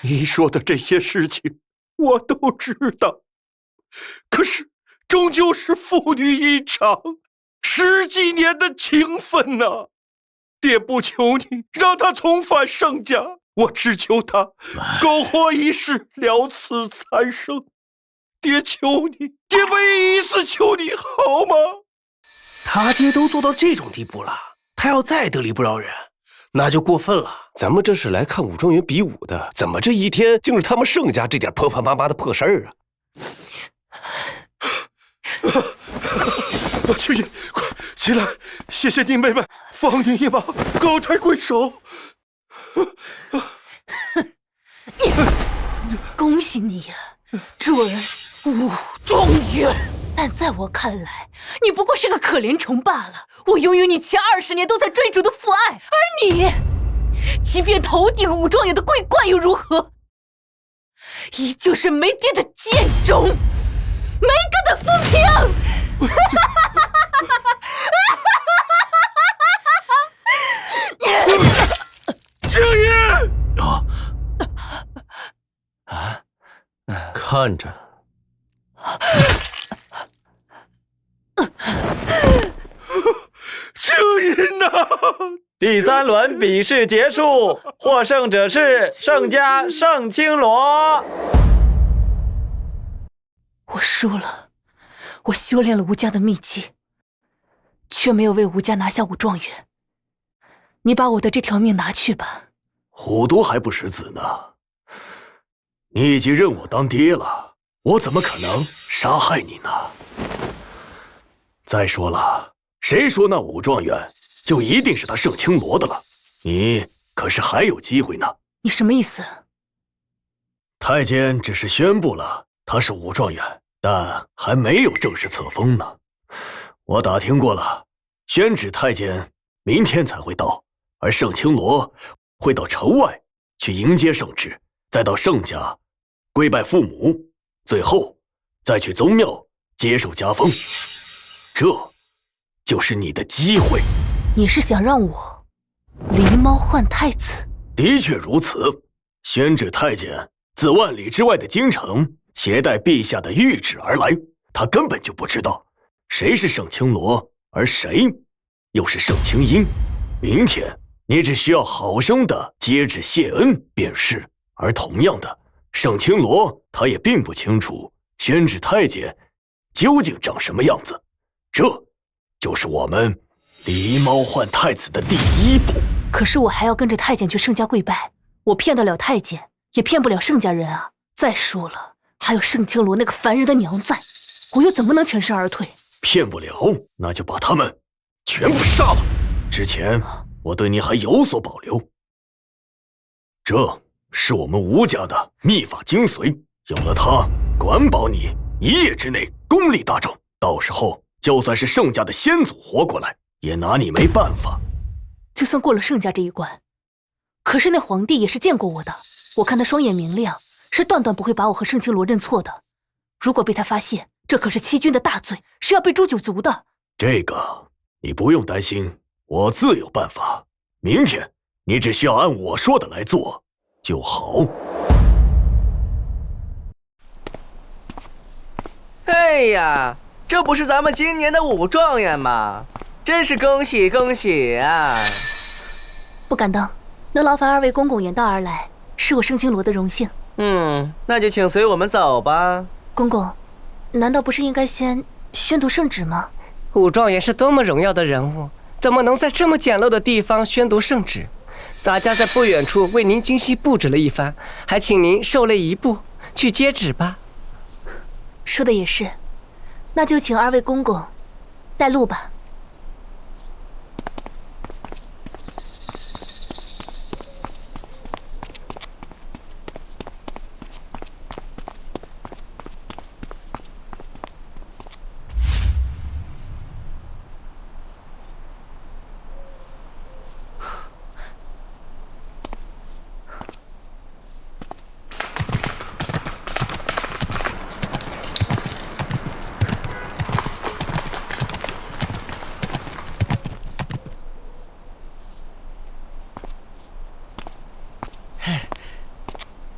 你说的这些事情我都知道，可是终究是父女一场，10几年的情分啊！爹不求你让他重返盛家，我只求他苟活一世，了此残生。爹求你，爹唯一一次求你好吗？他爹都做到这种地步了，他要再得理不饶人，那就过分了。咱们这是来看武状元比武的，怎么这一天竟是他们盛家这点婆婆妈妈的破事儿啊！青衣，快起来！谢谢你妹妹，放你一马，高抬贵手。恭喜你呀，准武状元！但在我看来，你不过是个可怜虫罢了。我拥有你前20年都在追逐的父爱，而你，即便头顶武状元的桂冠又如何？依旧是没爹的贱种，没哥的浮萍。青衣！看着。青衣呐！第3轮比试结束，获胜者是盛家盛青罗。我输了，我修炼了吴家的秘籍，却没有为吴家拿下武状元。你把我的这条命拿去吧。虎毒还不食子呢，你已经认我当爹了，我怎么可能杀害你呢？再说了，谁说那武状元就一定是他盛青罗的了？你可是还有机会呢。你什么意思？太监只是宣布了他是武状元，但还没有正式册封呢。我打听过了，宣旨太监明天才会到，而盛青罗会到城外去迎接圣旨，再到盛家跪拜父母，最后再去宗庙接受加封。这就是你的机会。你是想让我狸猫换太子？的确如此。宣旨太监自万里之外的京城携带陛下的谕旨而来，他根本就不知道谁是盛青罗，而谁又是盛青音。明天你只需要好生的接旨谢恩便是。而同样的，盛青罗他也并不清楚宣旨太监究竟长什么样子，这就是我们狸猫换太子的第一步。可是我还要跟着太监去盛家跪拜，我骗得了太监，也骗不了盛家人啊。再说了，还有盛青罗那个烦人的娘在，我又怎么能全身而退？骗不了，那就把他们全部杀了。之前我对你还有所保留，这是我们吴家的秘法精髓，有了它，管保你一夜之内功力大涨。到时候就算是盛家的先祖活过来，也拿你没办法。就算过了盛家这一关，可是那皇帝也是见过我的，我看他双眼明亮，是断断不会把我和盛青罗认错的。如果被他发现，这可是欺君的大罪，是要被诛九族的。这个你不用担心，我自有办法。明天你只需要按我说的来做就好。哎呀，这不是咱们今年的武状元吗？真是恭喜恭喜啊！不敢当，能劳烦二位公公远道而来，是我盛青罗的荣幸。那就请随我们走吧。公公，难道不是应该先宣读圣旨吗？武状元是多么荣耀的人物，怎么能在这么简陋的地方宣读圣旨？咱家在不远处为您精心布置了一番，还请您受累一步去接旨吧。说的也是，那就请二位公公带路吧。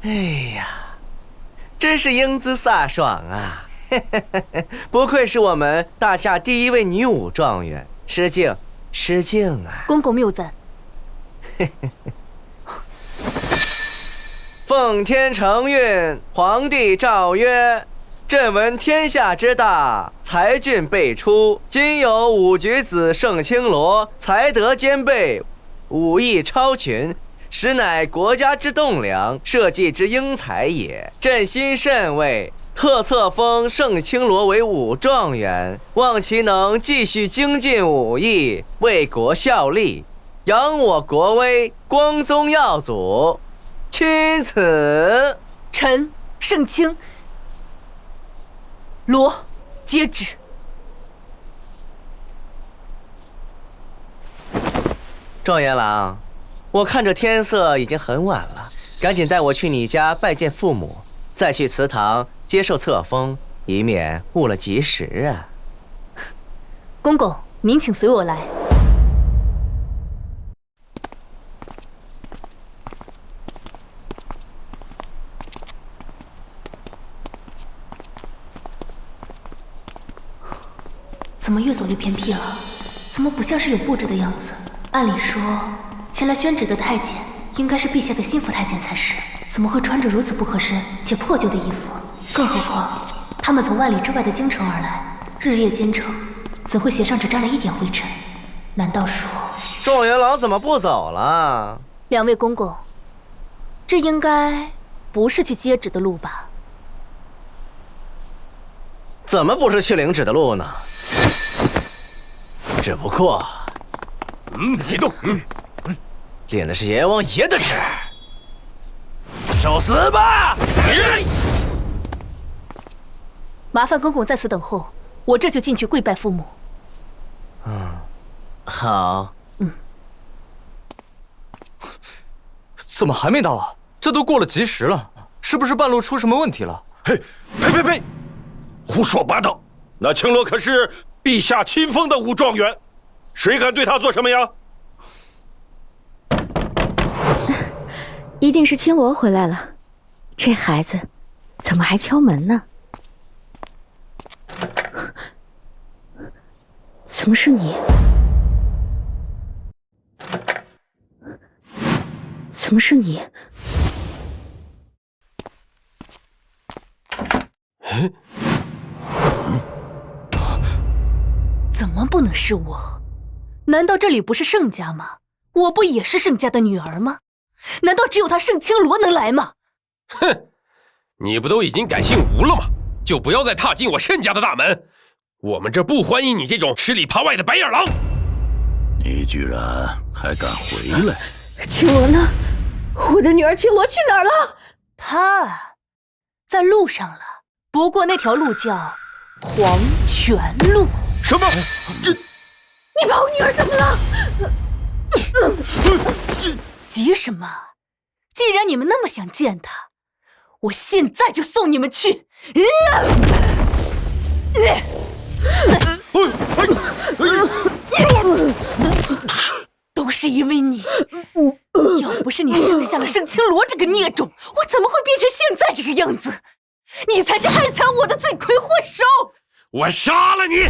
哎呀，真是英姿飒爽啊！不愧是我们大夏第一位女武状元，失敬失敬啊！公公谬赞。奉天承运，皇帝诏曰：朕闻天下之大，才俊辈出，今有武举子盛青罗，才德兼备，武艺超群，实乃国家之栋梁，社稷之英才也。朕心甚慰，特册封盛青罗为武状元，望其能继续精进武艺，为国效力，扬我国威，光宗耀祖。钦此。臣盛青罗接旨。状元郎，我看这天色已经很晚了，赶紧带我去你家拜见父母，再去祠堂接受册封，以免误了吉时啊。公公，您请随我来。怎么越走越偏僻了？怎么不像是有布置的样子？按理说，前来宣旨的太监应该是陛下的心腹太监才是，怎么会穿着如此不合身且破旧的衣服？更何况，他们从万里之外的京城而来，日夜兼程，怎会鞋上只沾了一点灰尘？难道说……状元郎怎么不走了？两位公公，这应该不是去接旨的路吧？怎么不是去领旨的路呢？只不过，别动，领的是阎王爷的旨，受死吧！麻烦公公在此等候，我这就进去跪拜父母。好。怎么还没到啊？这都过了吉时了，是不是半路出什么问题了？嘿，呸！胡说八道！那青罗可是陛下亲封的武状元，谁敢对他做什么呀？一定是青罗回来了，这孩子怎么还敲门呢？怎么是你？怎么是你？怎么不能是我？难道这里不是盛家吗？我不也是盛家的女儿吗？难道只有他盛青罗能来吗？哼，你不都已经改姓吴了吗？就不要再踏进我盛家的大门。我们这不欢迎你这种吃里扒外的白眼狼。你居然还敢回来！青罗呢？我的女儿青罗去哪儿了？她在路上了，不过那条路叫黄泉路。什么？这……你把我女儿怎么了？急什么？既然你们那么想见她，我现在就送你们去。都是因为你，要不是你生下了盛青罗这个孽种，我怎么会变成现在这个样子？你才是害惨我的罪魁祸首！我杀了你！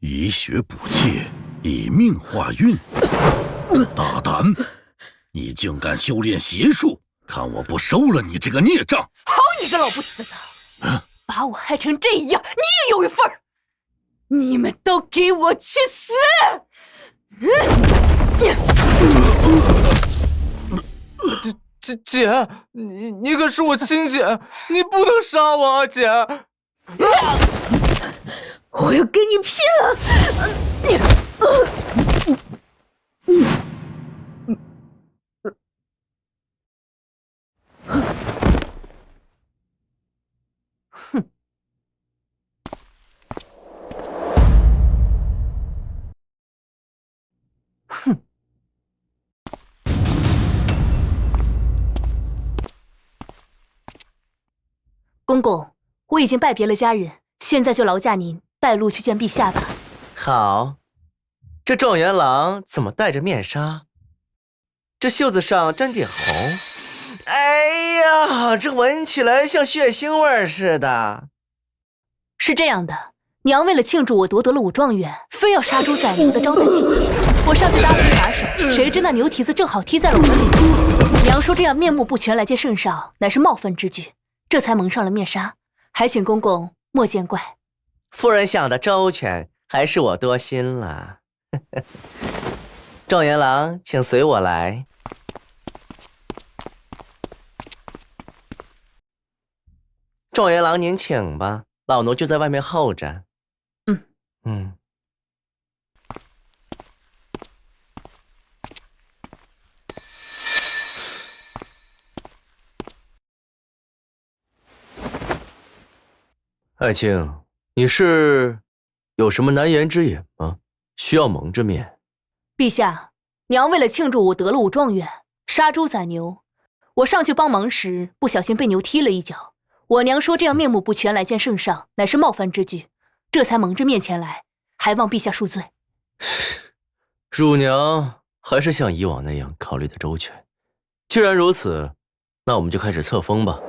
以血补气，以命化运，大胆！你竟敢修炼邪术！看我不收了你这个孽障！好你个老不死的！把我害成这样，你也有一份儿！你们都给我去死！姐，你可是我亲姐，你不能杀我啊，姐！我要跟你拼了！公公，我已经拜别了家人，现在就劳驾您带路去见陛下吧。好，这状元郎怎么戴着面纱？这袖子上沾点红。哎呀，这闻起来像血腥味似的。是这样的，娘为了庆祝我夺得了武状元，非要杀猪宰牛的招待亲戚。我上去搭了一把手，谁知那牛蹄子正好踢在了我的脸上。娘说这样面目不全来见圣上，乃是冒犯之举，这才蒙上了面纱，还请公公莫见怪。夫人想的周全，还是我多心了。状元郎，请随我来。状元郎，您请吧，老奴就在外面候着。爱卿，你是有什么难言之隐吗？需要蒙着面？陛下，娘为了庆祝我得了武状元，杀猪宰牛，我上去帮忙时不小心被牛踢了一脚。我娘说这样面目不全来见圣上，乃是冒犯之举，这才蒙着面前来，还望陛下恕罪。乳娘还是像以往那样考虑的周全。既然如此，那我们就开始册封吧。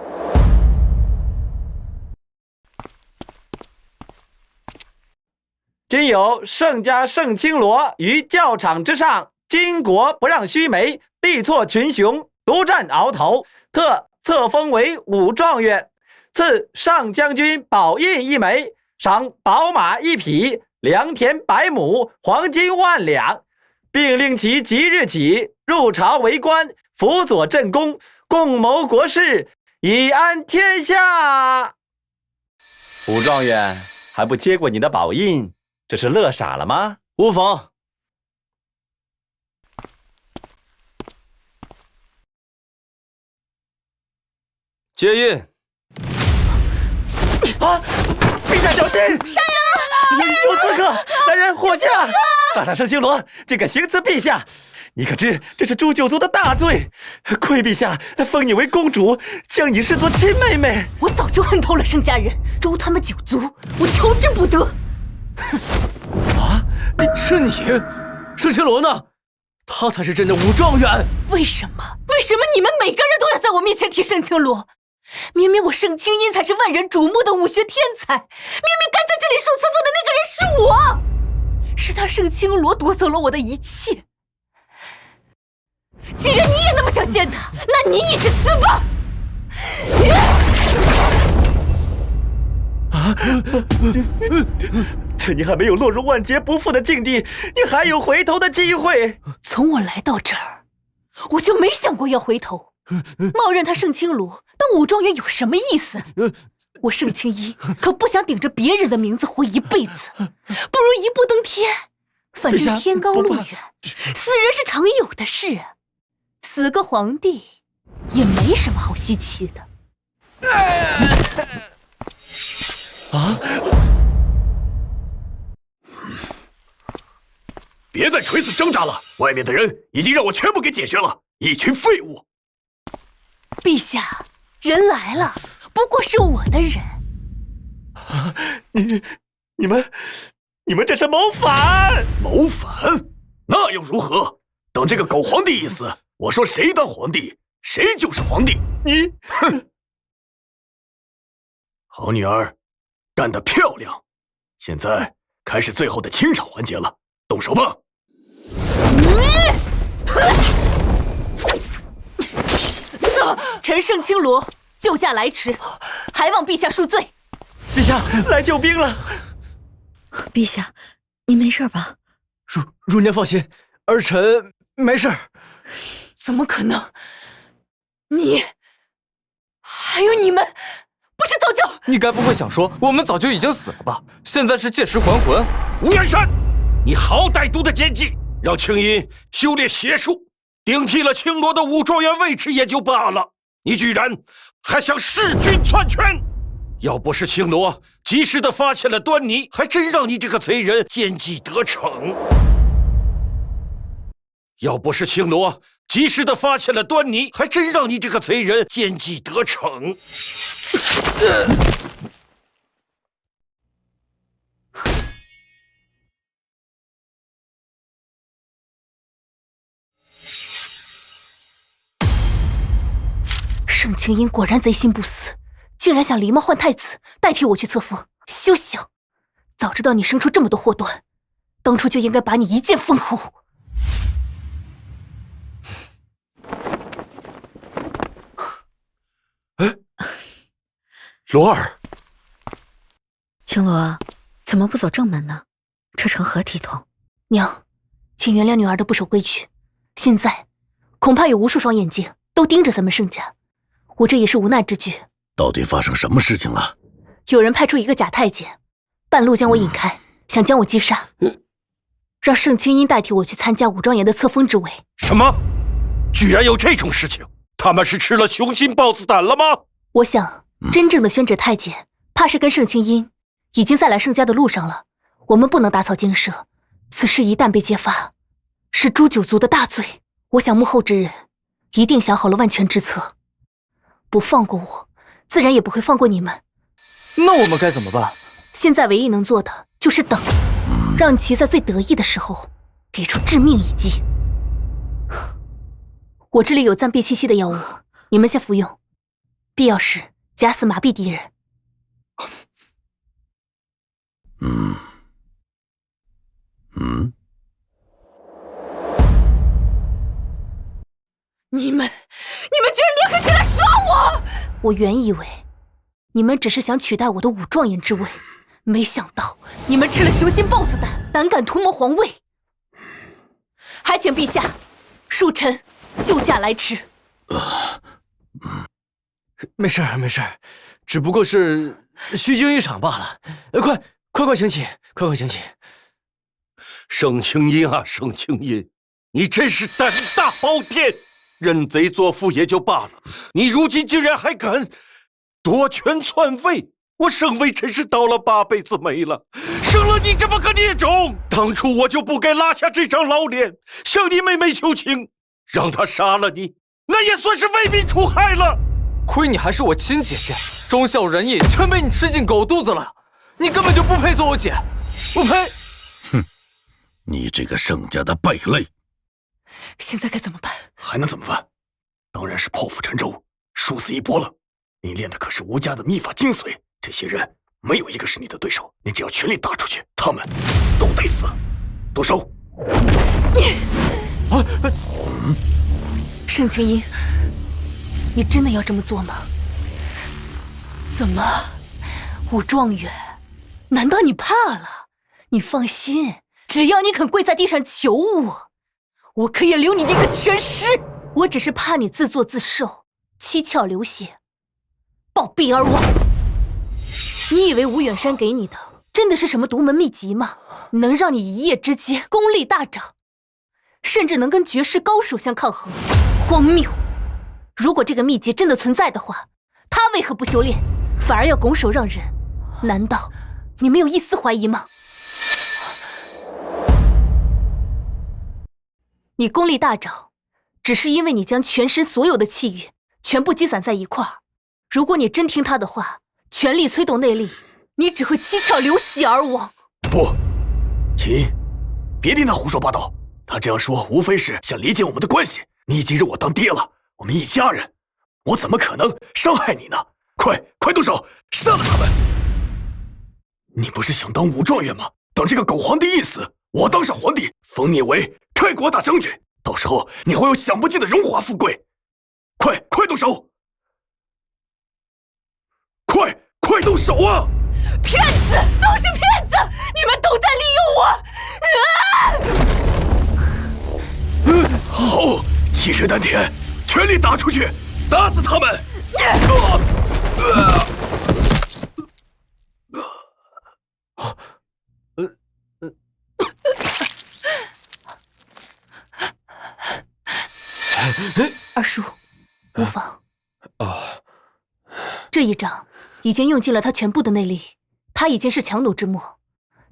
今有盛家盛青罗于教场之上，巾帼不让须眉，力挫群雄，独占鳌头，特册封为武状元，赐上将军宝印1枚，赏宝马1匹，良田100亩，黄金1万两，并令其即日起入朝为官，辅佐朕宫，共谋国事，以安天下。武状元还不接过你的宝印，这是乐傻了吗？无妨。接印。啊！陛下小心！杀人了！有刺客！来人，火下！大唐圣青罗竟敢行刺陛下！你可知这是诛九族的大罪？亏陛下封你为公主，将你视作亲妹妹。我早就恨透了盛家人，诛他们九族，我求之不得。啊！是你，盛青罗呢？他才是真的武状元。为什么？为什么你们每个人都要在我面前提盛青罗？明明我盛青音才是万人瞩目的武学天才，明明该在这里受刺封的那个人是我，是他盛青罗夺走了我的一切。既然你也那么想见他，那你也去死吧！啊！趁你还没有落入万劫不复的境地，你还有回头的机会。从我来到这儿，我就没想过要回头。冒认他盛青罗当武状元有什么意思？我盛青衣可不想顶着别人的名字活一辈子，不如一步登天。反正天高路远，死人是常有的事啊。死个皇帝也没什么好稀奇的。啊！别再垂死挣扎了，外面的人已经让我全部给解决了，一群废物。陛下，人来了，不过是我的人。啊！你们这是谋反！谋反？那又如何？等这个狗皇帝一死，我说谁当皇帝，谁就是皇帝。你，哼！好女儿，干得漂亮！现在开始最后的清场环节了，动手吧！臣盛青罗救驾来迟，还望陛下恕罪。陛下来救兵了。陛下，您没事吧？如您放心，儿臣没事。怎么可能？你，还有你们，不是早就……你该不会想说我们早就已经死了吧？现在是借尸还魂？吴元山，你好歹毒的奸计，让青音修炼邪术，顶替了青罗的武状元位置也就罢了，你居然还想弑君篡权！要不是青罗及时的发现了端倪，还真让你这个贼人奸计得逞。要不是青罗及时的发现了端倪，还真让你这个贼人奸计得逞。盛青音果然贼心不死，竟然想狸猫换太子，代替我去册封。休想！早知道你生出这么多祸端，当初就应该把你一剑封喉。哎，罗儿，青罗，怎么不走正门呢？这成何体统？娘，请原谅女儿的不守规矩。现在恐怕有无数双眼睛都盯着咱们盛家，我这也是无奈之举。到底发生什么事情了？有人派出一个假太监，半路将我引开，想将我击杀，让盛青音代替我去参加武状元的册封之位。什么？居然有这种事情？他们是吃了雄心豹子胆了吗？我想，真正的宣旨太监，怕是跟盛青音已经在来盛家的路上了。我们不能打草惊蛇，此事一旦被揭发，是诛九族的大罪。我想幕后之人一定想好了万全之策，不放过我，自然也不会放过你们。那我们该怎么办？现在唯一能做的就是等，让其在最得意的时候给出致命一击。我这里有暂避气息的药物，你们先服用，必要时假死麻痹敌人。你们居然联合起来耍我！我原以为你们只是想取代我的武状元之位，没想到你们吃了雄心豹子胆，胆敢图谋皇位，还请陛下恕臣救驾来迟。没事没事，只不过是虚惊一场罢了。快请起，快请起。盛清音啊，盛清音，你真是胆大包天，认贼作父也就罢了，你如今竟然还敢夺权篡位！我盛微真是倒了8辈子霉了，生了你这么个孽种！当初我就不该拉下这张老脸，向你妹妹求情，让她杀了你，那也算是为民除害了。亏你还是我亲姐姐，忠孝仁义全被你吃进狗肚子了，你根本就不配做我姐，不配！哼，你这个盛家的败类！现在该怎么办？还能怎么办？当然是破釜沉舟，殊死一搏了。你练的可是吴家的秘法精髓，这些人没有一个是你的对手，你只要全力打出去，他们都得死。动手！盛清音，你真的要这么做吗？怎么，武状元？难道你怕了？你放心，只要你肯跪在地上求我，我可以留你一个全尸。我只是怕你自作自受，七窍流血，暴毙而亡。你以为吴远山给你的真的是什么独门秘籍吗？能让你一夜之间功力大涨，甚至能跟绝世高手相抗衡？荒谬！如果这个秘籍真的存在的话，他为何不修炼，反而要拱手让人？难道你没有一丝怀疑吗？你功力大涨，只是因为你将全师所有的气运全部积攒在一块儿。如果你真听他的话，全力催动内力，你只会七窍流血而亡。不，秦，别听他胡说八道。他这样说，无非是想理解我们的关系。你已经认我当爹了，我们一家人，我怎么可能伤害你呢？快动手，杀了他们！你不是想当武状元吗？等这个狗皇帝一死，我当上皇帝，封你为开国大将军，到时候你会有享不尽的荣华富贵。快动手！快动手啊！骗子，都是骗子！你们都在利用我！好，气势丹田，全力打出去，打死他们！二叔，无妨。这一掌已经用尽了他全部的内力，他已经是强弩之末，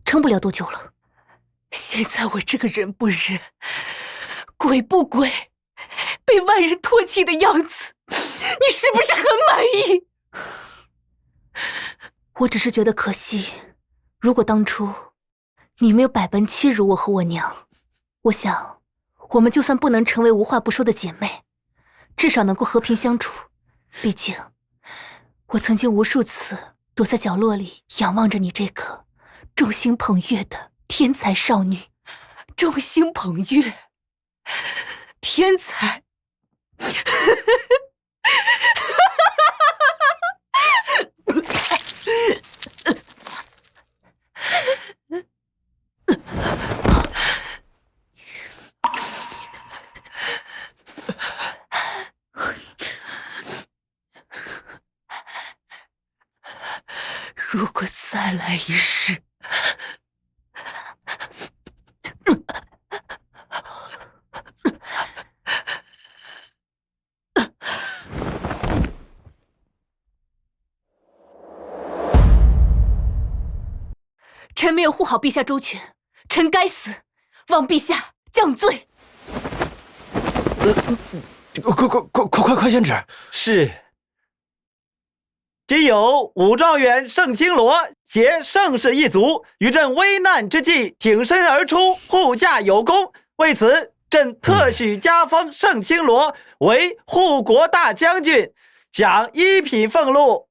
撑不了多久了。现在我这个人不人，鬼不鬼，被万人唾弃的样子，你是不是很满意？我只是觉得可惜，如果当初你没有百般欺辱我和我娘，我想我们就算不能成为无话不说的姐妹，至少能够和平相处。毕竟我曾经无数次躲在角落里仰望着你这个众星捧月的天才少女。众星捧月，天才。如果再来一世，臣没有护好陛下周全，臣该死，望陛下降罪。快宣旨！是。今有武状元盛青罗携盛氏一族于朕危难之际挺身而出，护驾有功。为此，朕特许加封盛青罗为护国大将军，奖1匹俸禄。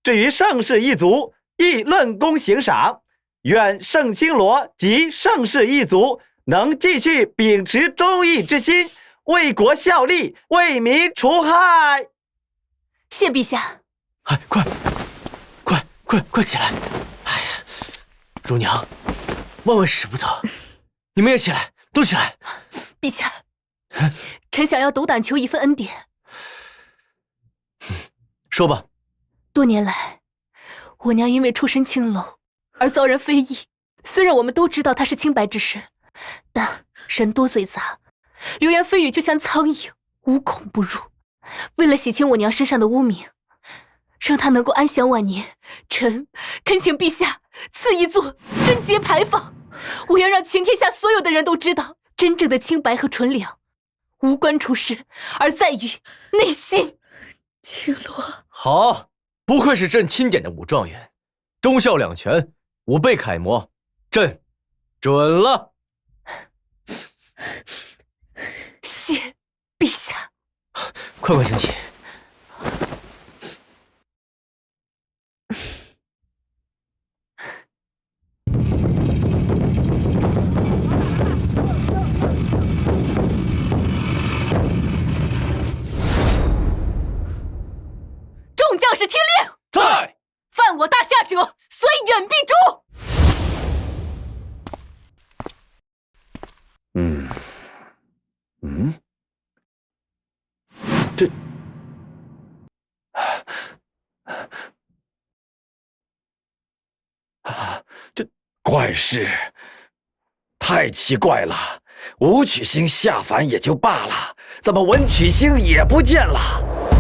至于盛氏一族，亦论功行赏。愿盛青罗及盛氏一族能继续秉持忠义之心，为国效力，为民除害。谢陛下。哎，快起来！哎呀，乳娘，万万使不得！你们也起来，都起来！陛下，臣想要斗胆求一份恩典。说吧。多年来，我娘因为出身青楼而遭人非议。虽然我们都知道她是清白之身，但人多嘴杂，流言蜚语就像苍蝇，无孔不入。为了洗清我娘身上的污名，让她能够安享晚年，臣恳请陛下赐一座贞节牌坊。我要让全天下所有的人都知道，真正的清白和纯良，无关出身，而在于内心。青罗，好，不愧是朕钦点的武状元，忠孝两全，吾辈楷模，朕准了。谢陛下。快快升起。众将士听令，在！犯我大夏者，虽远必诛。这怪事太奇怪了。武曲星下凡也就罢了，怎么文曲星也不见了？